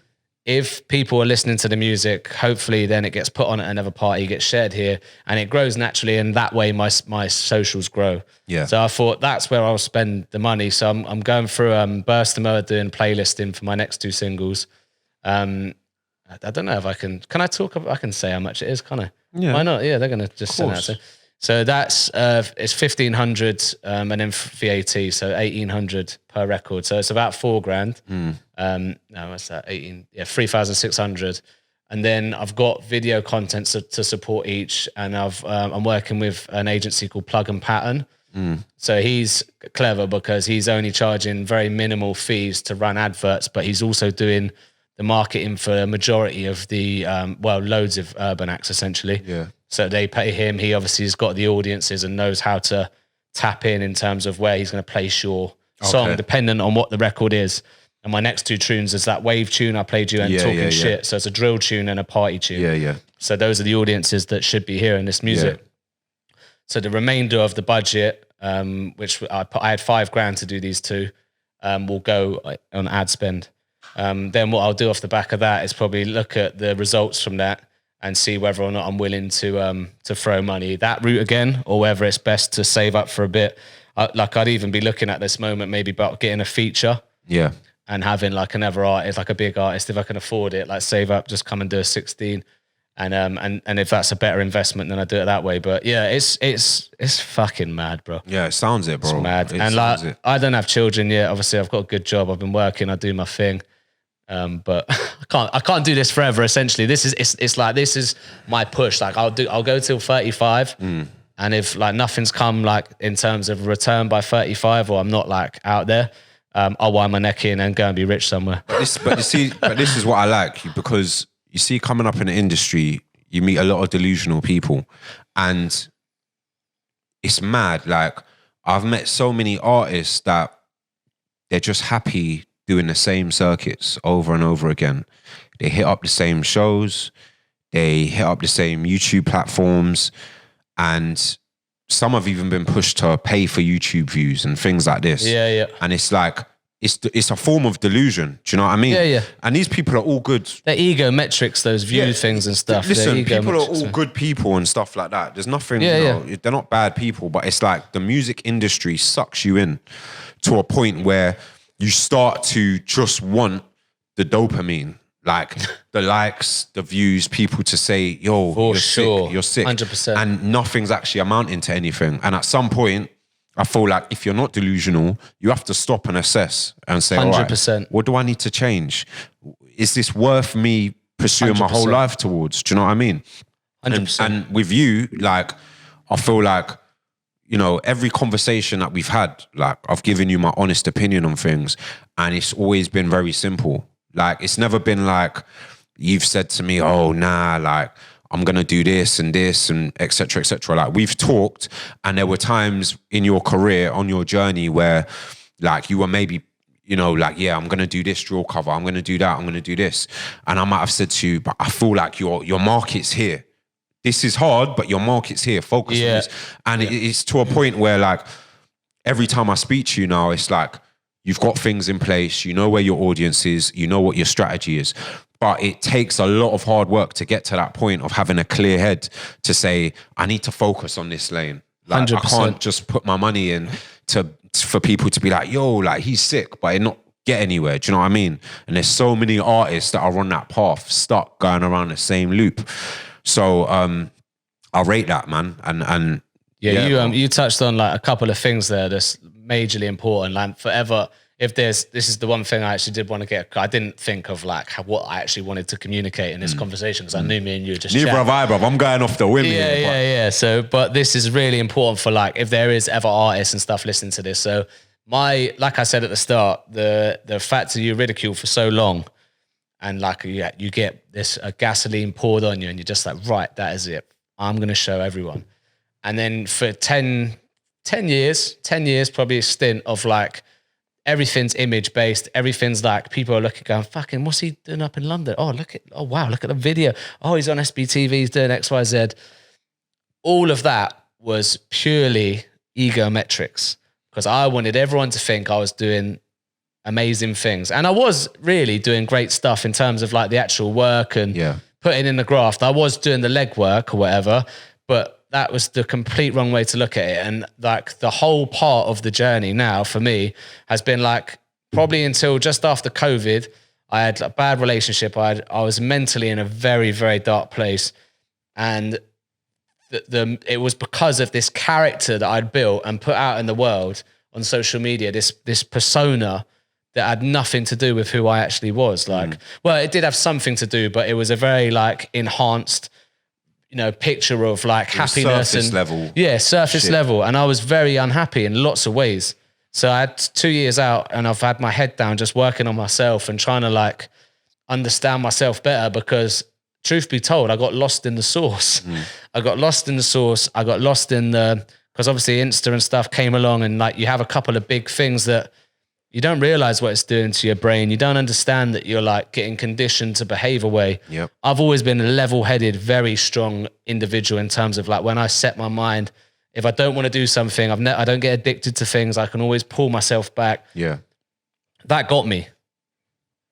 If people are listening to the music, hopefully then it gets put on at another party, gets shared here, and it grows naturally, and that way my socials grow. Yeah. So I thought that's where I'll spend the money. So I'm going through Burst Mode, doing playlisting for my next 2 singles. I don't know if I can I talk about, I can say how much it is, can I? Yeah. Why not? Yeah, they're going to just send that to. So that's it's $1,500 and then VAT, so $1,800 per record. So it's about $4,000. No, what's that? 3,600. And then I've got video content to support each, and I'm working with an agency called Plug and Pattern. So he's clever because he's only charging very minimal fees to run adverts, but he's also doing the marketing for a majority of the loads of urban acts essentially. Yeah. So they pay him. He obviously has got the audiences and knows how to tap in terms of where he's going to place your song, dependent on what the record is. And my next 2 tunes is that wave tune I played you and Talking Shit. So it's a drill tune and a party tune. Yeah. So those are the audiences that should be hearing this music. Yeah. So the remainder of the budget, which I had $5,000 to do these 2, will go on ad spend. Then what I'll do off the back of that is probably look at the results from that and see whether or not I'm willing to throw money that route again, or whether it's best to save up for a bit. I'd even be looking at this moment maybe about getting a feature, and having like another artist, like a big artist, if I can afford it, like save up, just come and do a 16, and if that's a better investment, then I do it that way. But yeah, it's fucking mad, bro. Yeah, it sounds it, bro. It's mad, and like I don't have children yet. Obviously, I've got a good job. I've been working. I do my thing. But I can't do this forever. Essentially, this is my push. Like I'll go till 35, and if like nothing's come like in terms of return by 35, or I'm not like out there, I'll wind my neck in and go and be rich somewhere. But this is what I like, because you see, coming up in the industry, you meet a lot of delusional people, and it's mad. Like I've met so many artists that they're just happy doing the same circuits over and over again. They hit up the same shows. They hit up the same YouTube platforms, and some have even been pushed to pay for YouTube views and things like this. Yeah, yeah. And it's like, it's a form of delusion. Do you know what I mean? Yeah, yeah. And these people are all good. They're ego metrics, those view things and stuff. Listen, They're people are metrics, all good people and stuff like that. There's nothing, they're not bad people, but it's like the music industry sucks you in to a point where you start to just want the dopamine. Like the likes, the views, people to say, yo, you're sick. 100%. And nothing's actually amounting to anything. And at some point, I feel like if you're not delusional, you have to stop and assess and say, 100%. All right, what do I need to change? Is this worth me pursuing 100%. My whole life towards? Do you know what I mean? 100%. And with you, like, I feel like, you know, every conversation that we've had, like, I've given you my honest opinion on things, and it's always been very simple. Like, it's never been like you've said to me, oh, nah, like, I'm going to do this and et cetera, et cetera. Like, we've talked, and there were times in your career, on your journey, where, like, you were maybe, you know, like, yeah, I'm going to do this drill cover, I'm going to do that, I'm going to do this. And I might have said to you, but I feel like your market's here. This is hard, but your market's here. Focus on this. And it's to a point where, like, every time I speak to you now, it's like, you've got things in place, you know where your audience is, you know what your strategy is. But it takes a lot of hard work to get to that point of having a clear head to say, I need to focus on this lane. Like, 100%. I can't just put my money in for people to be like, yo, like, he's sick, but not get anywhere. Do you know what I mean? And there's so many artists that are on that path, stuck going around the same loop. So I rate that, man. And you touched on like a couple of things there that's majorly important. Like, forever, this is the one thing I actually did want to get. I didn't think of like what I actually wanted to communicate in this conversation, because I knew me and you were just neither have I, bro. I'm going off the whim here. Yeah. So, but this is really important for, like, if there is ever artists and stuff listening to this. So like I said at the start, the fact that you ridiculed for so long, and like you get this gasoline poured on you, and you're just like, right, that is it. I'm going to show everyone. And then for 10 years, probably a stint of like, everything's image based. Everything's like, people are looking, going, fucking, what's he doing up in London? Oh, wow, look at the video. Oh, he's on SBTV, he's doing X, Y, Z. All of that was purely ego metrics, because I wanted everyone to think I was doing amazing things. And I was really doing great stuff in terms of like the actual work and putting in the graft. I was doing the legwork or whatever, but that was the complete wrong way to look at it. And like, the whole part of the journey now for me has been like, probably until just after COVID, I had a bad relationship. I was mentally in a very, very dark place. And it was because of this character that I'd built and put out in the world on social media, this persona that had nothing to do with who I actually was. Like, well, it did have something to do, but it was a very like enhanced, you know, picture of like happiness surface and level. Yeah, surface level. And I was very unhappy in lots of ways. So I had 2 years out, and I've had my head down just working on myself and trying to like understand myself better, because truth be told, I got lost in the sauce. I got lost in the sauce. I got lost in because obviously Insta and stuff came along, and like, you have a couple of big things that you don't realize what it's doing to your brain. You don't understand that you're like getting conditioned to behave a way. Yep. I've always been a level-headed, very strong individual in terms of like, when I set my mind, if I don't want to do something, I don't get addicted to things. I can always pull myself back. Yeah. That got me.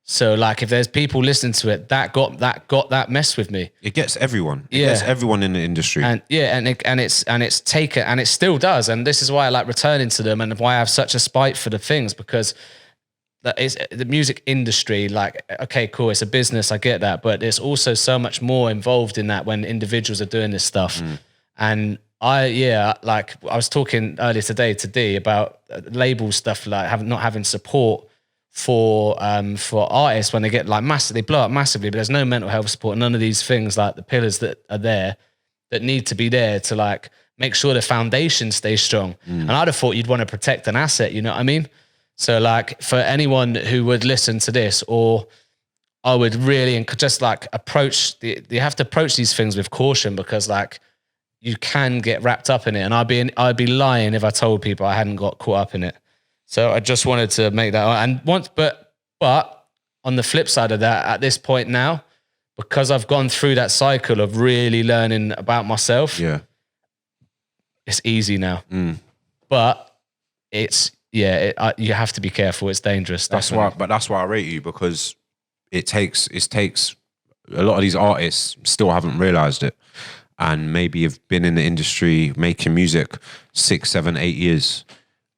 So like, if there's people listening to it, that messed with me. It gets everyone. It gets everyone in the industry. And it's taken, and it still does. And this is why I like returning to them, and why I have such a spite for the things, because that is the music industry. Like, okay, cool, it's a business, I get that, but there's also so much more involved in that when individuals are doing this stuff. And I was talking earlier today to D about label stuff, like not having support for artists when they get like they blow up massively, but there's no mental health support, none of these things, like the pillars that are there that need to be there to like make sure the foundation stays strong. And I'd have thought you'd want to protect an asset, you know what I mean? So like, for anyone who would listen to this, or I would really just like you have to approach these things with caution, because like, you can get wrapped up in it. And I'd be lying if I told people I hadn't got caught up in it. So I just wanted to make that. And but on the flip side of that, at this point now, because I've gone through that cycle of really learning about myself. Yeah. It's easy now, but it's you have to be careful. It's dangerous. That's why I rate you, because it takes a lot of these artists still haven't realized it, and maybe have been in the industry making music 6, 7, 8 years,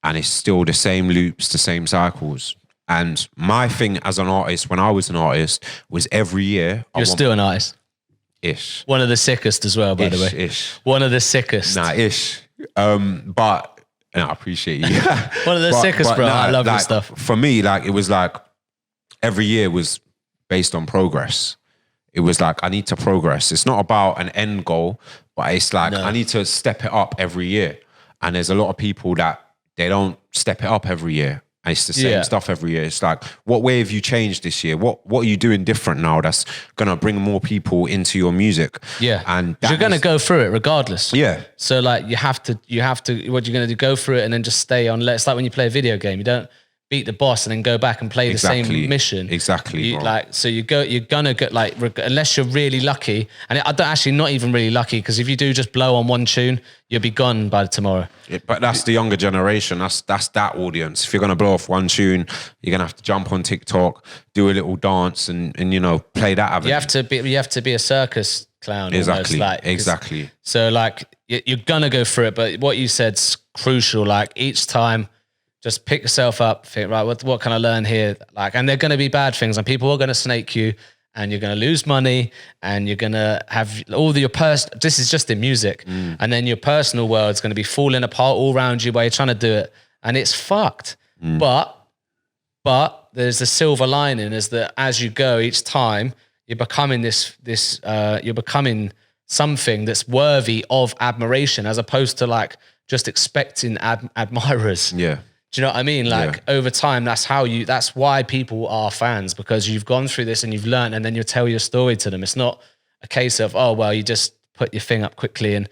and it's still the same loops, the same cycles. And my thing as an artist, when I was an artist, was every year. You're still an artist. Ish. One of the sickest as well, by the way. Ish. One of the sickest. Nah, ish. But I appreciate you. One of the sickest, bro. I love your stuff. For me, like, it was like every year was based on progress. It was like, I need to progress. It's not about an end goal, but it's like, I need to step it up every year. And there's a lot of people that they don't step it up every year. And it's the same stuff every year. It's like, what way have you changed this year? What are you doing different now that's going to bring more people into your music? Yeah. And you're going to go through it regardless. Yeah. So like you have to, what you're going to do, go through it and then just stay on. It's like when you play a video game, you don't beat the boss and then go back and play the same mission. Exactly. So you're gonna get like, unless you're really lucky, and I don't actually not even really lucky, because if you do just blow on one tune, you'll be gone by tomorrow. Yeah, but that's the younger generation. That's that audience. If you're gonna blow off one tune, you're gonna have to jump on TikTok, do a little dance, and play that avenue. You have to be a circus clown. Exactly. Almost, exactly. So like you're gonna go through it, but what you said's crucial. Like each time, just pick yourself up, think, right, what can I learn here? Like, and they're going to be bad things, and people are going to snake you, and you're going to lose money, and you're going to have all your this is just in music. And then your personal world's going to be falling apart all around you while you're trying to do it. And it's fucked. But there's the silver lining, is that as you go each time, you're becoming you're becoming something that's worthy of admiration, as opposed to like just expecting admirers. Yeah. Do you know what I mean? Like over time, that's why people are fans, because you've gone through this and you've learned, and then you tell your story to them. It's not a case of, oh, well, you just put your thing up quickly and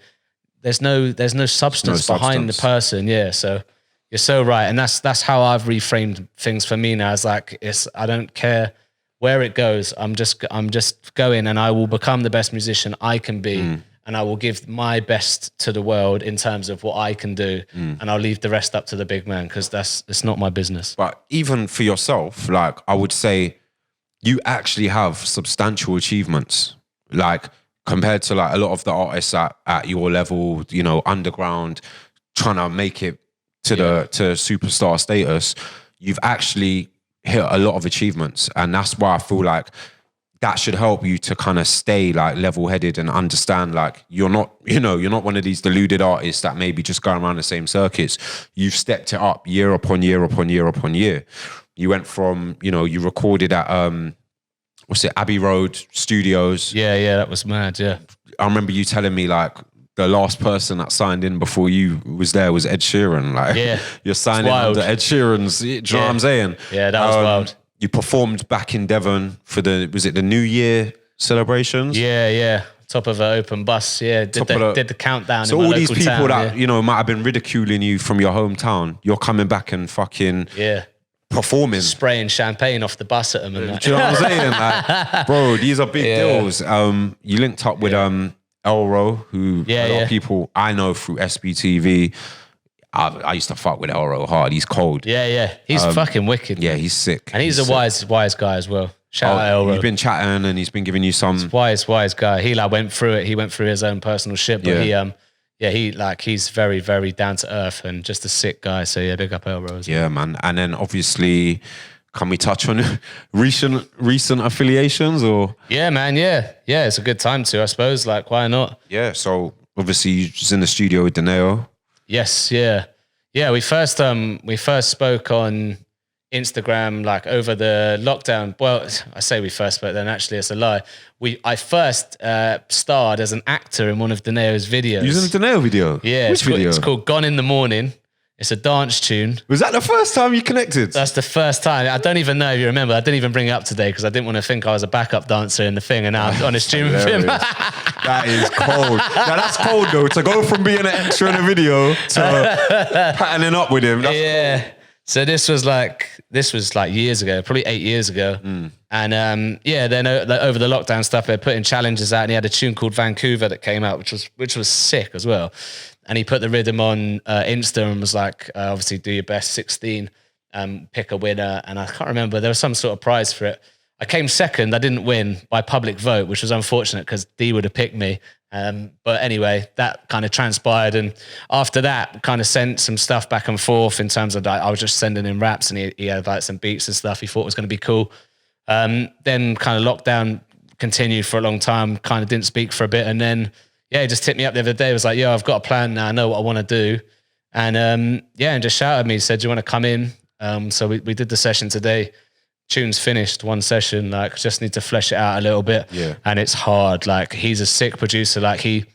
there's no substance behind the person. Yeah. So you're so right. And that's how I've reframed things for me now. It's like, I don't care where it goes. I'm just going, and I will become the best musician I can be. And I will give my best to the world in terms of what I can do. And I'll leave the rest up to the big man, because it's not my business. But even for yourself, like, I would say you actually have substantial achievements, like compared to like a lot of the artists at your level, underground, trying to make it to superstar status. You've actually hit a lot of achievements. And that's why I feel like that should help you to kind of stay like level-headed and understand, like, you're not one of these deluded artists that maybe just go around the same circuits. You've stepped it up year upon year upon year upon year. You went from, you recorded at Abbey Road Studios. Yeah, that was mad. Yeah, I remember you telling me like the last person that signed in before you was there was Ed Sheeran. Like, you're signing under Ed Sheeran's. Do you know what I'm saying? Yeah, that was wild. You performed back in Devon for was it the New Year celebrations? Yeah. Top of an open bus. Yeah, did the countdown. So all these people that might have been ridiculing you from your hometown, you're coming back and fucking performing, spraying champagne off the bus at them. And that. Do you know what I'm saying? Like, bro, these are big deals. You linked up with Elro, who a lot of people I know through SBTV. I used to fuck with Elro hard. He's cold. Yeah. He's fucking wicked. Yeah, he's sick. And he's a wise guy as well. Shout out Elro. He's been chatting and he's been giving you some... Wise guy. He like went through it. He went through his own personal shit, but he's very, very down to earth and just a sick guy. So yeah, big up Elro as well. Yeah, man. And then obviously, can we touch on recent affiliations or... Yeah, man. Yeah. It's a good time to, I suppose. Like, why not? Yeah. So obviously you're just in the studio with Deneo. Yes, yeah. We first spoke on Instagram like over the lockdown. Well, I say we first spoke, then actually it's a lie. I first starred as an actor in one of Deneo's videos. You was in a Deneo video? Yeah. Which video? It's called Gone in the Morning. It's a dance tune. Was that the first time you connected? That's the first time. I don't even know if you remember. I didn't even bring it up today because I didn't want to think I was a backup dancer in the thing, and now I'm on a tune with him. That is cold. Now that's cold though. To go from being an extra in a video to patterning up with him. So this was like this was like years ago, probably 8 years ago. And then over the lockdown stuff, they're putting challenges out, and he had a tune called Vancouver that came out, which was sick as well. And he put the rhythm on Insta and was like, obviously do your best 16, pick a winner. And I can't remember, there was some sort of prize for it. I came second. I didn't win by public vote, which was unfortunate because D would have picked me. But anyway, that kind of transpired. And after that, kind of sent some stuff back and forth in terms of like, I was just sending him raps, and he had like some beats and stuff he thought was going to be cool. Then kind of lockdown continued for a long time, kind of didn't speak for a bit. And then, he just hit me up the other day. It was like, I've got a plan now. I know what I want to do. And and just shouted at me, said, do you want to come in? So we did the session today. Tune's finished, one session, like just need to flesh it out a little bit. Yeah. And it's hard. Like he's a sick producer. Like he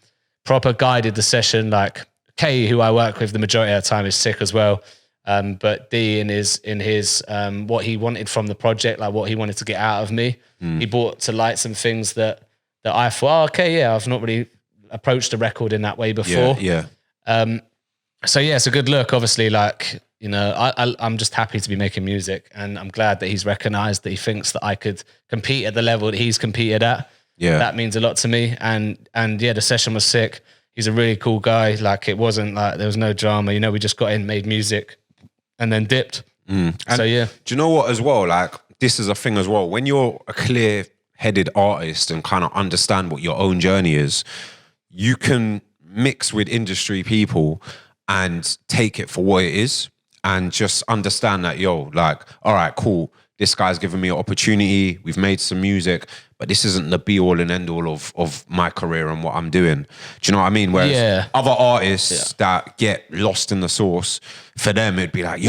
proper guided the session. Like Kay, who I work with the majority of the time, is sick as well. But D in his what he wanted from the project, like what he wanted to get out of me, he brought to light some things that I thought, I've not really approached a record in that way before. Yeah. So it's a good look, obviously, like, you know, I'm just happy to be making music, and I'm glad that he's recognized that he thinks that I could compete at the level that he's competed at. Yeah. That means a lot to me. And the session was sick. He's a really cool guy. Like it wasn't like, there was no drama, you know, we just got in, made music and then dipped. And so, do you know what as well? Like this is a thing as well. When you're a clear-headed artist and kind of understand what your own journey is, you can mix with industry people and take it for what it is. And just understand that, like, all right, cool. This guy's given me an opportunity. We've made some music, but this isn't the be all and end all of my career and what I'm doing. Do you know what I mean? Whereas other artists that get lost in the sauce, for them, it'd be like,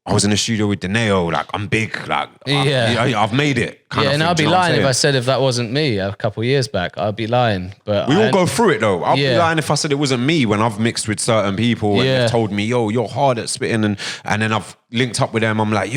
I was in the studio with Deneo, like I'm big, like I've made it. And I'd be lying if I said if that wasn't me a couple of years back. I'd be lying. But we all go through it though. I'd be lying if I said it wasn't me when I've mixed with certain people and they've told me, you're hard at spitting, and then I've linked up with them. I'm like,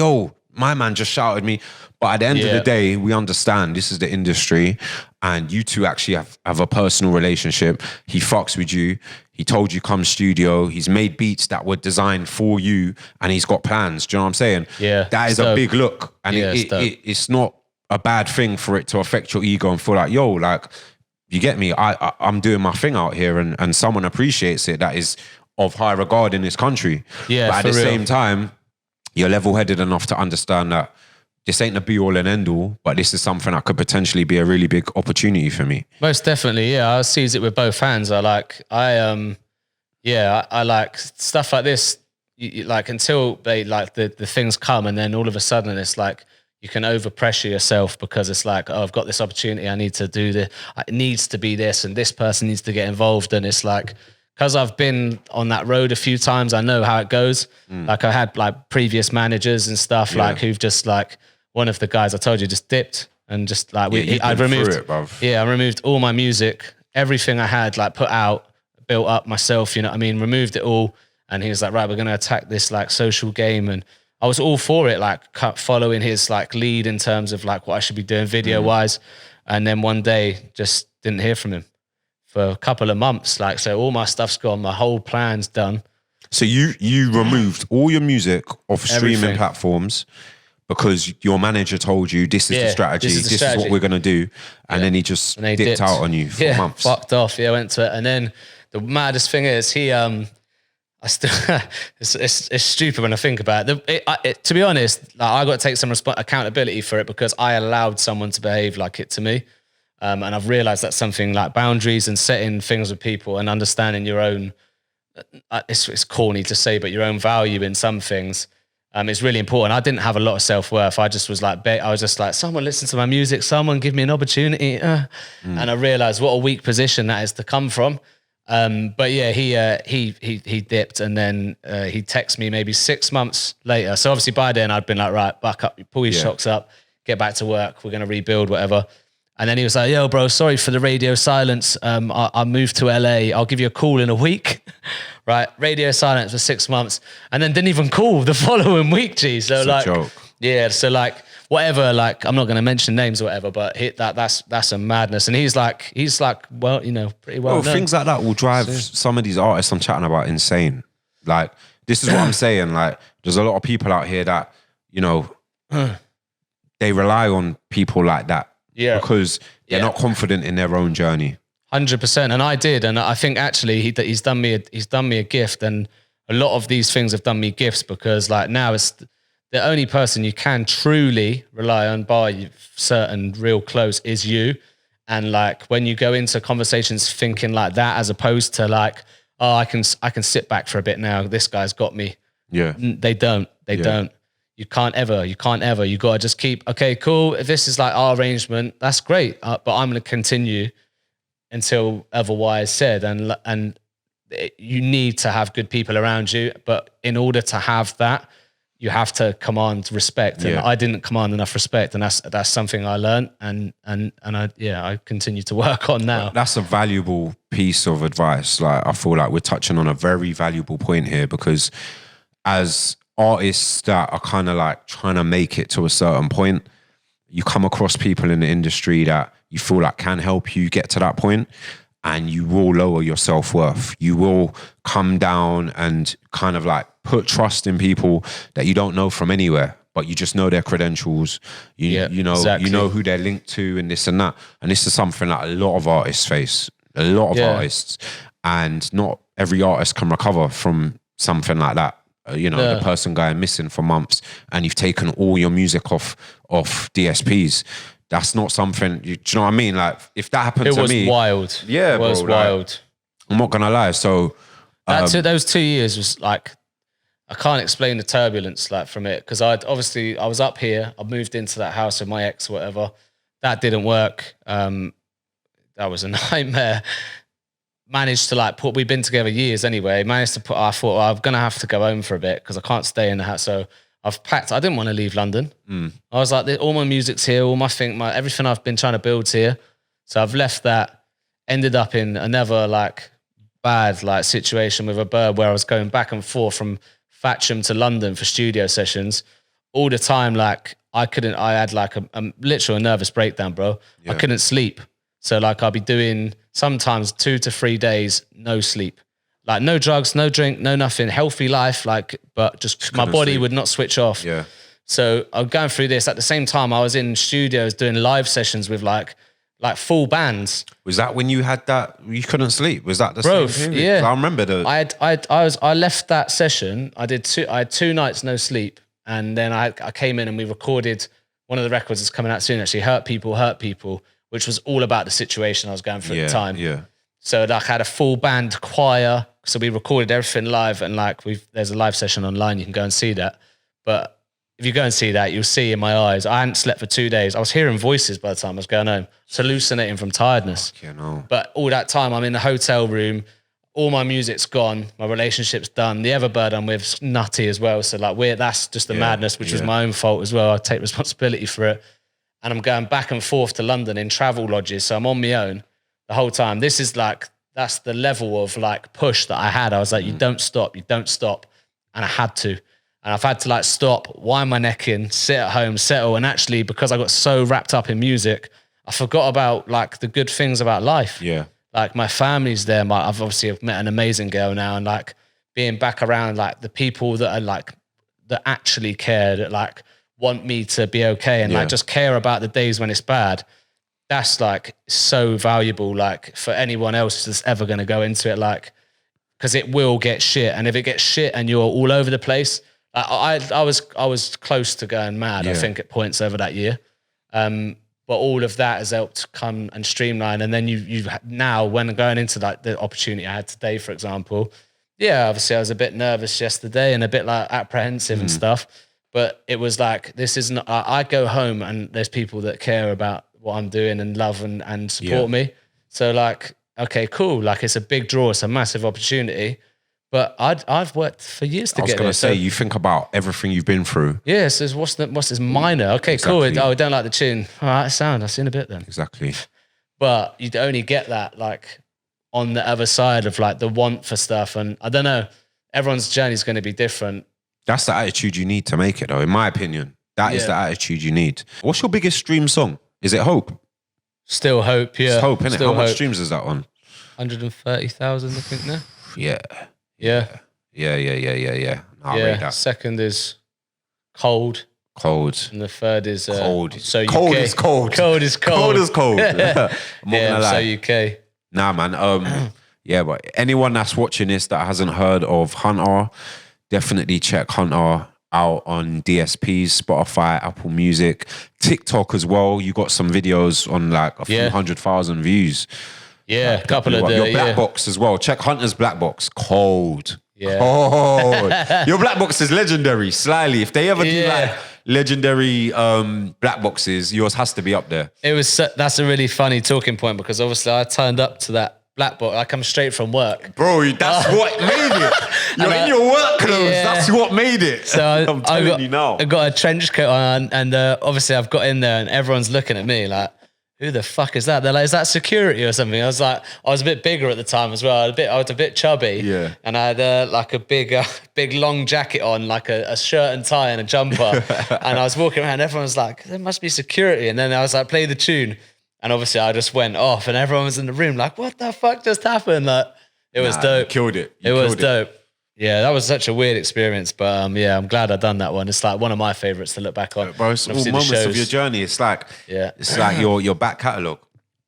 my man just shouted me. But at the end of the day, we understand this is the industry, and you two actually have a personal relationship. He fucks with you. He told you come studio. He's made beats that were designed for you, and he's got plans. Do you know what I'm saying? Yeah. That is a big look. And it's not a bad thing for it to affect your ego and feel like, like, you get me? I'm doing my thing out here, and someone appreciates it that is of high regard in this country. Yeah, but at the same time, you're level-headed enough to understand that this ain't the be-all and end-all, but this is something that could potentially be a really big opportunity for me. Most definitely, yeah. I seize it with both hands. I like stuff like this, like until they like the things come, and then all of a sudden it's like you can overpressure yourself because it's like, I've got this opportunity, I need to do this, it needs to be this, and this person needs to get involved, and it's like, because I've been on that road a few times, I know how it goes. Like I had like previous managers and stuff like who've just like, one of the guys I told you just dipped and just like, I removed all my music, everything I had like put out, built up myself, you know what I mean? Removed it all. And he was like, right, we're going to attack this like social game. And I was all for it, like following his like lead in terms of like what I should be doing video wise. And then one day just didn't hear from him for a couple of months. Like, so all my stuff's gone, my whole plan's done. So you removed all your music off streaming platforms because your manager told you this is the strategy, this is what we're going to do. And then he just dipped out on you for months. Fucked off. Yeah, went to it. And then the maddest thing is it's stupid when I think about it. To be honest, like, I got to take some accountability for it because I allowed someone to behave like it to me. And I've realized that's something like boundaries and setting things with people and understanding your own, it's corny to say, but your own value in some things. It's really important. I didn't have a lot of self-worth. I just was like, someone listen to my music, someone give me an opportunity. And I realized what a weak position that is to come from. But yeah, he dipped, and then he texted me maybe 6 months later. So obviously by then I'd been like, right, back up, pull your shocks up, get back to work. We're going to rebuild, whatever. And then he was like, yo, bro, sorry for the radio silence. I moved to LA. I'll give you a call in a week. Right. Radio silence for 6 months. And then didn't even call the following week, G. So it's like, a joke. Yeah. So like, whatever, like, I'm not going to mention names or whatever, but that's a madness. And he's like, well, you know, pretty well known. Things like that will drive some of these artists I'm chatting about insane. Like, this is what I'm saying. Like, there's a lot of people out here that you know, they rely on people like that. Yeah. Because they're not confident in their own journey. 100%. And I did. And I think actually he's done me a gift. And a lot of these things have done me gifts because like now it's the only person you can truly rely on by certain real close is you. And like when you go into conversations thinking like that, as opposed to like, oh, I can sit back for a bit now. This guy's got me. Yeah. They don't. You can't ever. You got to just keep, okay, cool. If this is like our arrangement, that's great. But I'm going to continue until otherwise said. And you need to have good people around you. But in order to have that, you have to command respect. And I didn't command enough respect. And that's something I learned. And I continue to work on now. That's a valuable piece of advice. Like, I feel like we're touching on a very valuable point here because as artists that are kind of like trying to make it to a certain point, you come across people in the industry that you feel like can help you get to that point, and you will lower your self-worth. You will come down and kind of like put trust in people that you don't know from anywhere, but you just know their credentials. You know who they're linked to and this and that. And this is something that a lot of artists face, artists, and not every artist can recover from something like that. The person going missing for months and you've taken all your music off DSPs. That's not something, do you know what I mean? Like, if that happened to me... It was wild. Yeah, it was wild. Like, I'm not going to lie. So... those 2 years was like... I can't explain the turbulence like from it because I was up here. I moved into that house with my ex or whatever. That didn't work. That was a nightmare. Managed to we've been together years anyway. I thought, well, I'm going to have to go home for a bit because I can't stay in the house. So I've packed. I didn't want to leave London. I was like, all my music's here, all my everything I've been trying to build's here. So I've left that, ended up in another bad situation with a bird where I was going back and forth from Thatcham to London for studio sessions all the time. I had a literal nervous breakdown, bro. Yeah. I couldn't sleep. So I'll be doing sometimes 2 to 3 days, no sleep, no drugs, no drink, no nothing, healthy life, but just my body would not switch off. Yeah. So I'm going through this. At the same time, I was in studios doing live sessions with full bands. Was that when you had that? You couldn't sleep. Was that the same thing? Yeah. I remember I left that session. I had 2 nights no sleep, and then I came in and we recorded one of the records that's coming out soon. Actually, Hurt People, which was all about the situation I was going through at the time. Yeah. So I had a full band choir. So we recorded everything live, and there's a live session online. You can go and see that. But if you go and see that, you'll see in my eyes, I hadn't slept for 2 days. I was hearing voices by the time I was going home, hallucinating from tiredness. But all that time, I'm in the hotel room. All my music's gone. My relationship's done. The Everbird I'm with's nutty as well. So that's just the madness, which was my own fault as well. I take responsibility for it. And I'm going back and forth to London in travel lodges. So I'm on my own the whole time. This is that's the level of push that I had. I was like, you don't stop. And I had to. And I've had to stop, wind my neck in, sit at home, settle. And actually, because I got so wrapped up in music, I forgot about the good things about life. Yeah. My family's there. I've obviously met an amazing girl now, and being back around the people that are that actually care, that want me to be okay and just care about the days when it's bad. That's so valuable for anyone else that's ever going to go into it, because it will get shit. And if it gets shit and you're all over the place, I was close to going mad, I think, at points over that year. But all of that has helped come and streamline. And then you now, when going into the opportunity I had today, for example, obviously I was a bit nervous yesterday and a bit apprehensive and stuff. But it was this is not, I go home and there's people that care about what I'm doing and love and support me. So okay, cool. It's a big draw. It's a massive opportunity. But I've worked for years to get there. I was going to say, you think about everything you've been through. Yeah, so what's this minor? Okay, exactly. Cool. I don't like the tune. All right, sound. I'll see in a bit then. Exactly. But you'd only get that on the other side of the want for stuff. And I don't know, everyone's journey is going to be different. That's the attitude you need to make it, though, in my opinion. That is the attitude you need. What's your biggest stream song? Is it Hope? Still Hope, yeah. It's Hope, innit? Still How much Hope. streams is that on? 130,000, I think, now. Yeah. Yeah. I'll rate that. Second is Cold Cold. And the third is Cold. So UK. Cold is cold. Cold is cold. Cold is cold. I'm not gonna lie. So UK. Nah, man. Yeah, but anyone that's watching this that hasn't heard of Hunter, definitely check Hunter out on DSPs, Spotify, Apple Music, TikTok as well. You got some videos on like a few 100,000 views. Yeah, a couple of your black box as well. Check Hunter's black box. Cold. Yeah. Cold. Your black box is legendary. Slyly, if they ever do like legendary black boxes, yours has to be up there. That's a really funny talking point because obviously I turned up to that black box. I come straight from work, bro. That's what made it. You're in your work clothes. Yeah. That's what made it. So I'm telling you now. I got a trench coat on, and obviously I've got in there, and everyone's looking at me like, "Who the fuck is that?" They're like, "Is that security or something?" I was like, I was a bit bigger at the time as well. I was a bit chubby. Yeah. And I had like a big long jacket on, like a shirt and tie and a jumper. And I was walking around. Everyone was like, "There must be security." And then I was like, "Play the tune." And obviously I just went off and everyone was in the room like, what the fuck just happened? Like, it was dope. You killed it. It was dope. Yeah, that was such a weird experience. But yeah, I'm glad I've done that one. It's like one of my favorites to look back on. Bro, it's all moments of your journey. It's like, it's like your back catalogue.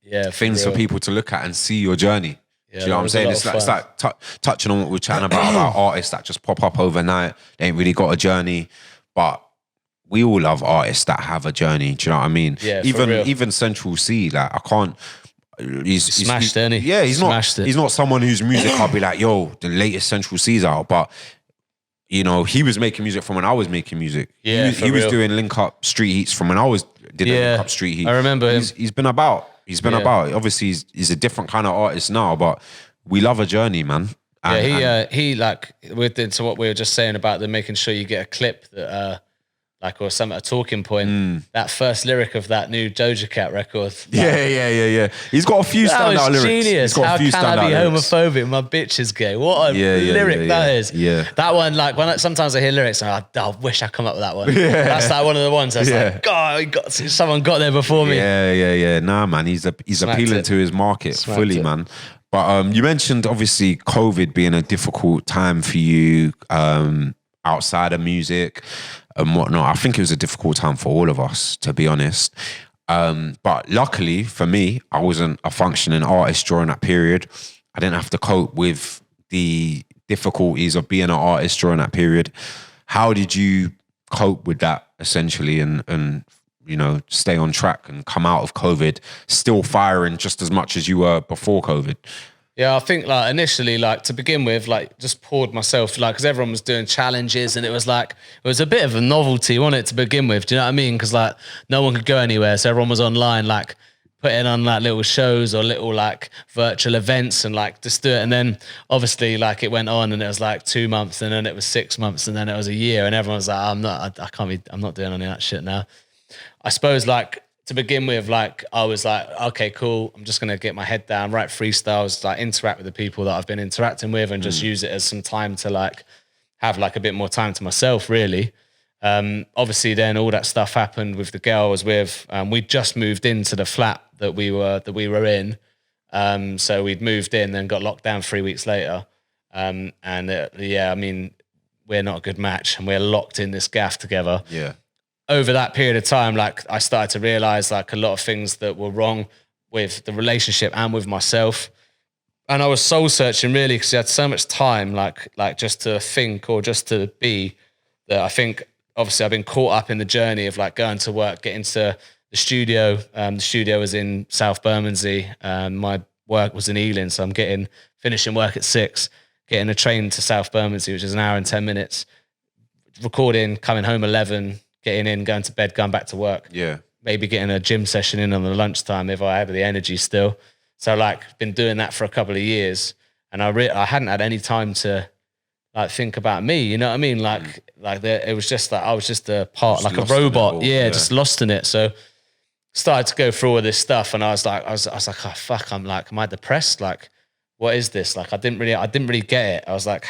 Yeah. Things for people to look at and see your journey. Do you know what I'm saying? It's like touching on what we're chatting about artists that just pop up overnight. They ain't really got a journey. But we all love artists that have a journey. Do you know what I mean? Yeah, even Central C, like I can't. He's smashed it. Yeah, he's not someone whose music I'll be like, yo, the latest Central C's out. But you know, he was making music from when I was making music. Yeah, he was doing link up street heats from when I was link up street heat. I remember him. He's been about. He's been about. Obviously, he's a different kind of artist now, but we love a journey, man. And, he like to what we were just saying about the making sure you get a clip that. Or a talking point. That first lyric of that new Doja Cat record. Yeah. He's got a few standout lyrics. Genius. How can I be homophobic? My bitch is gay. What a lyric that is. Yeah. That one, like sometimes I hear lyrics and I wish I come up with that one. Yeah. That's like one of the ones that's like, God, someone got there before me. Yeah. Nah, man, he's appealing to his market fully, man. But you mentioned obviously COVID being a difficult time for you outside of music and whatnot. I think it was a difficult time for all of us, to be honest. But luckily for me, I wasn't a functioning artist during that period. I didn't have to cope with the difficulties of being an artist during that period. How did you cope with that essentially and you know, stay on track and come out of COVID still firing just as much as you were before COVID? Yeah, I think like initially, like to begin with, like just poured myself, like because everyone was doing challenges and it was a bit of a novelty, wasn't it, to begin with? Do you know what I mean? Because like no one could go anywhere, so everyone was online, like putting on like little shows or little like virtual events and like just do it. And then obviously like it went on and it was like 2 months and then it was 6 months and then it was a year and everyone was like, I'm not doing any of that shit now. I suppose like to begin with, like I was like, okay, cool. I'm just gonna get my head down, write freestyles, like interact with the people that I've been interacting with, and just use it as some time to like have like a bit more time to myself, really. Obviously, then all that stuff happened with the girl I was with. We just moved into the flat that we were in, so we'd moved in, then got locked down 3 weeks later. I mean, we're not a good match, and we're locked in this gaff together. Yeah. Over that period of time, like I started to realize like a lot of things that were wrong with the relationship and with myself. And I was soul searching really because I had so much time, like just to think or just to be, that I think obviously I've been caught up in the journey of like going to work, getting to the studio. The studio was in South Bermondsey. My work was in Ealing. So I'm finishing work at 6, getting a train to South Bermondsey, which is an hour and 10 minutes, recording, coming home 11, getting in, going to bed, going back to work. Yeah. Maybe getting a gym session in on the lunchtime if I have the energy still. So like been doing that for a couple of years, and I hadn't had any time to like think about me. You know what I mean? It was just like I was just a part, just like a robot. Just lost in it. So started to go through all this stuff, and I was like, oh fuck, am I depressed? Like, what is this? Like, I didn't really get it. I was like,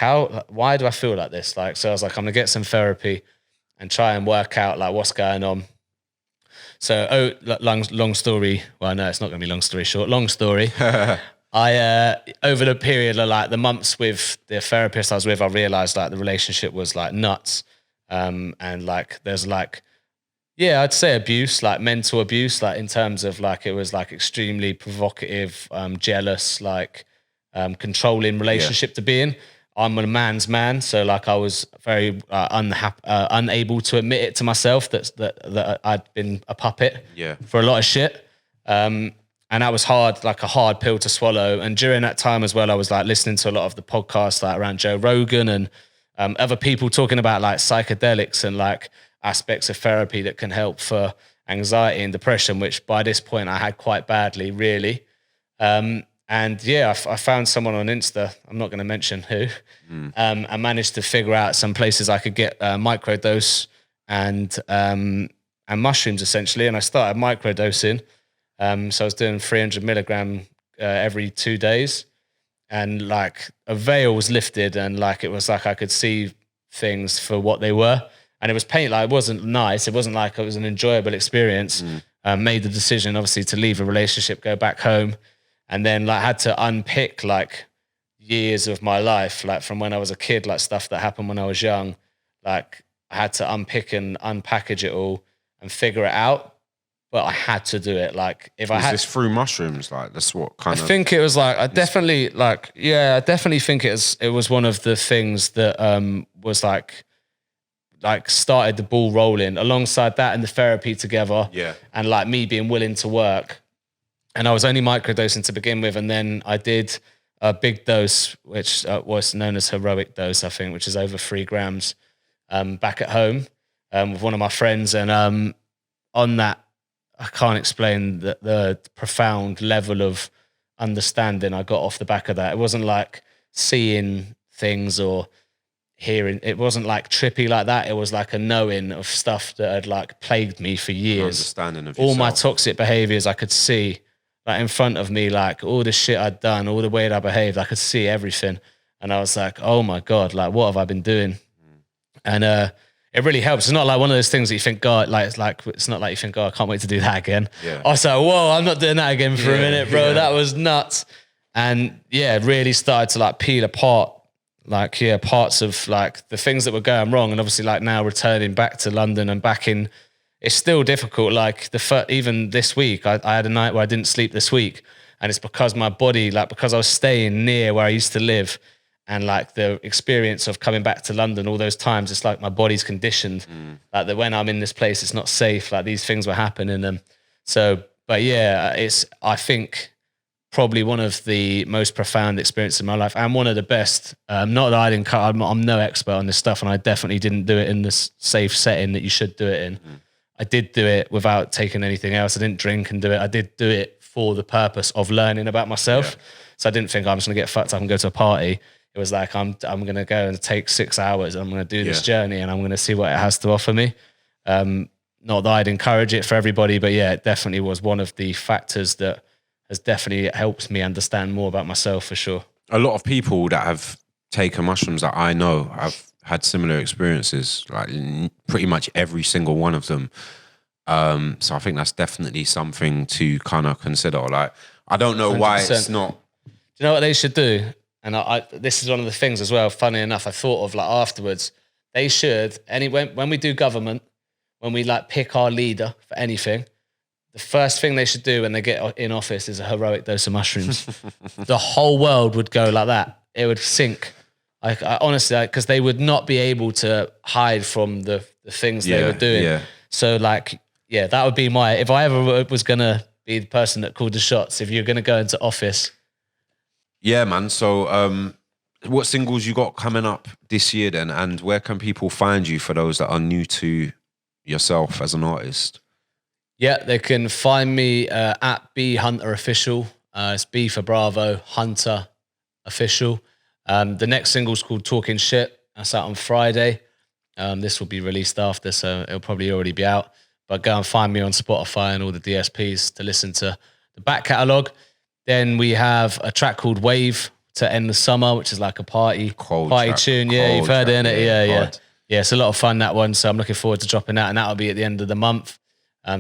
why do I feel like this? Like, so I was like, I'm gonna get some therapy and try and work out like what's going on. So, long story. Well, no, it's not going to be long story short. Long story. I over the period of like the months with the therapist I was with, I realized like the relationship was like nuts, and like there's like Yeah, I'd say abuse, like mental abuse, like in terms of like it was like extremely provocative, jealous, like controlling relationship to be in. I'm a man's man, so like I was very unable to admit it to myself that I'd been a puppet Yeah. for a lot of shit. And that was hard, like a hard pill to swallow. And during that time as well, I was like listening to a lot of the podcasts like around Joe Rogan and other people talking about like psychedelics and like aspects of therapy that can help for anxiety and depression, which by this point I had quite badly, really. And yeah, I found someone on Insta, I'm not going to mention who, I managed to figure out some places I could get microdose and mushrooms essentially. And I started microdosing. So I was doing 300 milligram every 2 days, and like a veil was lifted, and like it was like I could see things for what they were, and it was pain. Like it wasn't nice. It wasn't like it was an enjoyable experience. Made the decision obviously to leave a relationship, go back home, and then like had to unpick like years of my life, like from when I was a kid, like stuff that happened when I was young. Like I had to unpick and unpackage it all and figure it out. But I had to do it. Like if I Is had this through mushrooms? Like that's what kind I of. think it was like I definitely think it was one of the things that was like started the ball rolling alongside that and the therapy together. Yeah. And like me being willing to work. And I was only microdosing to begin with, and then I did a big dose, which was known as heroic dose, I think, which is over 3 grams, back at home with one of my friends. And on that, I can't explain the profound level of understanding I got off the back of that. It wasn't like seeing things or hearing. It wasn't like trippy like that. It was like a knowing of stuff that had like plagued me for years. Understanding of all my yourself. toxic behaviors I could see like in front of me, like all the shit I'd done, all the way that I behaved, I could see everything. And I was like, oh my God, like what have I been doing? And it really helps. It's not like one of those things that you think, God, like it's not like you think, oh, I can't wait to do that again. Yeah. I was like, whoa, I'm not doing that again for a Yeah, minute, bro. yeah. That was nuts. And yeah, it really started to like peel apart, like, yeah, parts of like the things that were going wrong. And obviously like now returning back to London and back in, it's still difficult. Like even this week, I had a night where I didn't sleep this week. And it's because my body, like because I was staying near where I used to live, and like the experience of coming back to London all those times, it's like my body's conditioned, like that when I'm in this place, it's not safe. Like these things were happening. And so, but yeah, I think probably one of the most profound experiences in my life and one of the best. Not that I didn't, I'm no expert on this stuff, and I definitely didn't do it in this safe setting that you should do it in. I did do it without taking anything else. I didn't drink and do it. I did do it for the purpose of learning about myself. Yeah. So I didn't think I'm just gonna get fucked up and go to a party. It was like, I'm going to go and take 6 hours. I'm going to do this journey and I'm going to see what it has to offer me. Not that I'd encourage it for everybody, but yeah, it definitely was one of the factors that has definitely helped me understand more about myself for sure. A lot of people that have taken mushrooms that I know have had similar experiences, like pretty much every single one of them. So I think that's definitely something to kind of consider. Like, I don't know why 100%. it's not. Do you know what they should do? And this is one of the things as well, funny enough, I thought of like afterwards, they should, when we do government, when we like pick our leader for anything, the first thing they should do when they get in office is a heroic dose of mushrooms. The whole world would go like that. It would sink. I honestly, because they would not be able to hide from the things they were doing. Yeah. So like, yeah, that would be if I ever was going to be the person that called the shots, if you're going to go into office. Yeah, man. So what singles you got coming up this year then? And where can people find you for those that are new to yourself as an artist? Yeah, they can find me at B Hunter Official. It's B for Bravo, Hunter Official. The next single's called Talking Shit. That's out on Friday. This will be released after, so it'll probably already be out. But go and find me on Spotify and all the DSPs to listen to the back catalogue. Then we have a track called Wave to end the summer, which is like a party track, tune. Yeah, you've heard it, innit? Yeah. hard. Yeah, it's a lot of fun, that one. So I'm looking forward to dropping that. And that'll be at the end of the month.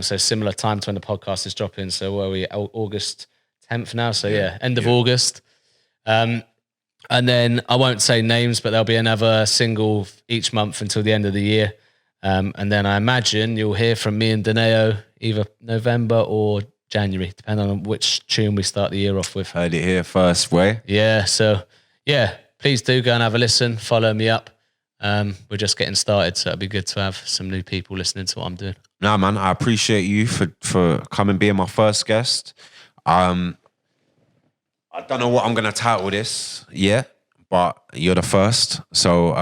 So similar time to when the podcast is dropping. So where are we? August 10th now. So yeah, end of August. And then I won't say names, but there'll be another single each month until the end of the year. And then I imagine you'll hear from me and Daneo either November or January, depending on which tune we start the year off with. Heard it here first, way. Yeah, so yeah, please do go and have a listen, follow me up. We're just getting started, so it'd be good to have some new people listening to what I'm doing. Nah, man, I appreciate you for coming being my first guest. I don't know what I'm gonna title this yet, but you're the first. So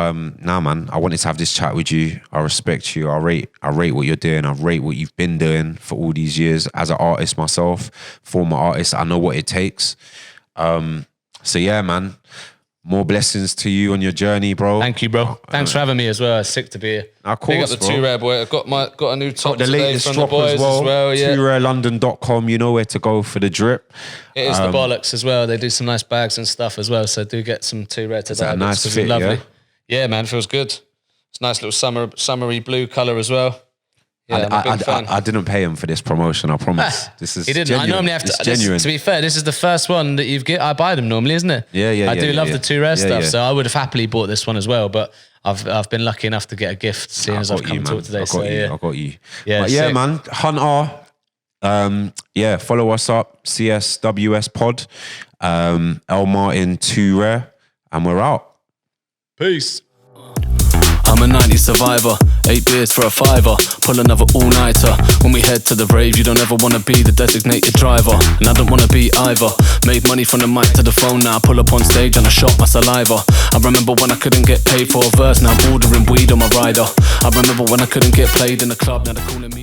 nah, man, I wanted to have this chat with you. I respect you. I rate what you're doing. I rate what you've been doing for all these years as an artist myself, former artist. I know what it takes. So yeah, man. More blessings to you on your journey, bro. Thank you, bro. Thanks for having me as well. It's sick to be here. Of course, big up the bro. Too Rare boy. I've got a new top The today latest from drop the boys as well. yeah. TooRareLondon.com. You know where to go for the drip. It is the bollocks as well. They do some nice bags and stuff as well. So do get some Too Rare today. Is that a nice because fit, it's lovely. yeah? Yeah, man, feels good. It's a nice little summery blue colour as well. Yeah, I'm a big fan. I didn't pay him for this promotion, I promise. This is He didn't. genuine. I normally have to. It's genuine. To be fair, this is the first one that you've I buy them normally, isn't it? Yeah. I do love the Too Rare stuff, yeah. so I would have happily bought this one as well. But I've been lucky enough to get a gift, seeing as I've come to it today. I got you. Yeah, But yeah, sick. man. Hunter. Follow us up. CSWS Pod. L Martin Too Rare, and we're out. Peace. I'm a 90s survivor, 8 beers for a fiver, pull another all-nighter. When we head to the rave, you don't ever wanna be the designated driver, and I don't wanna be either. Made money from the mic to the phone, now I pull up on stage and I shot my saliva. I remember when I couldn't get paid for a verse, now I'm ordering weed on my rider. I remember when I couldn't get played in the club, now they're calling me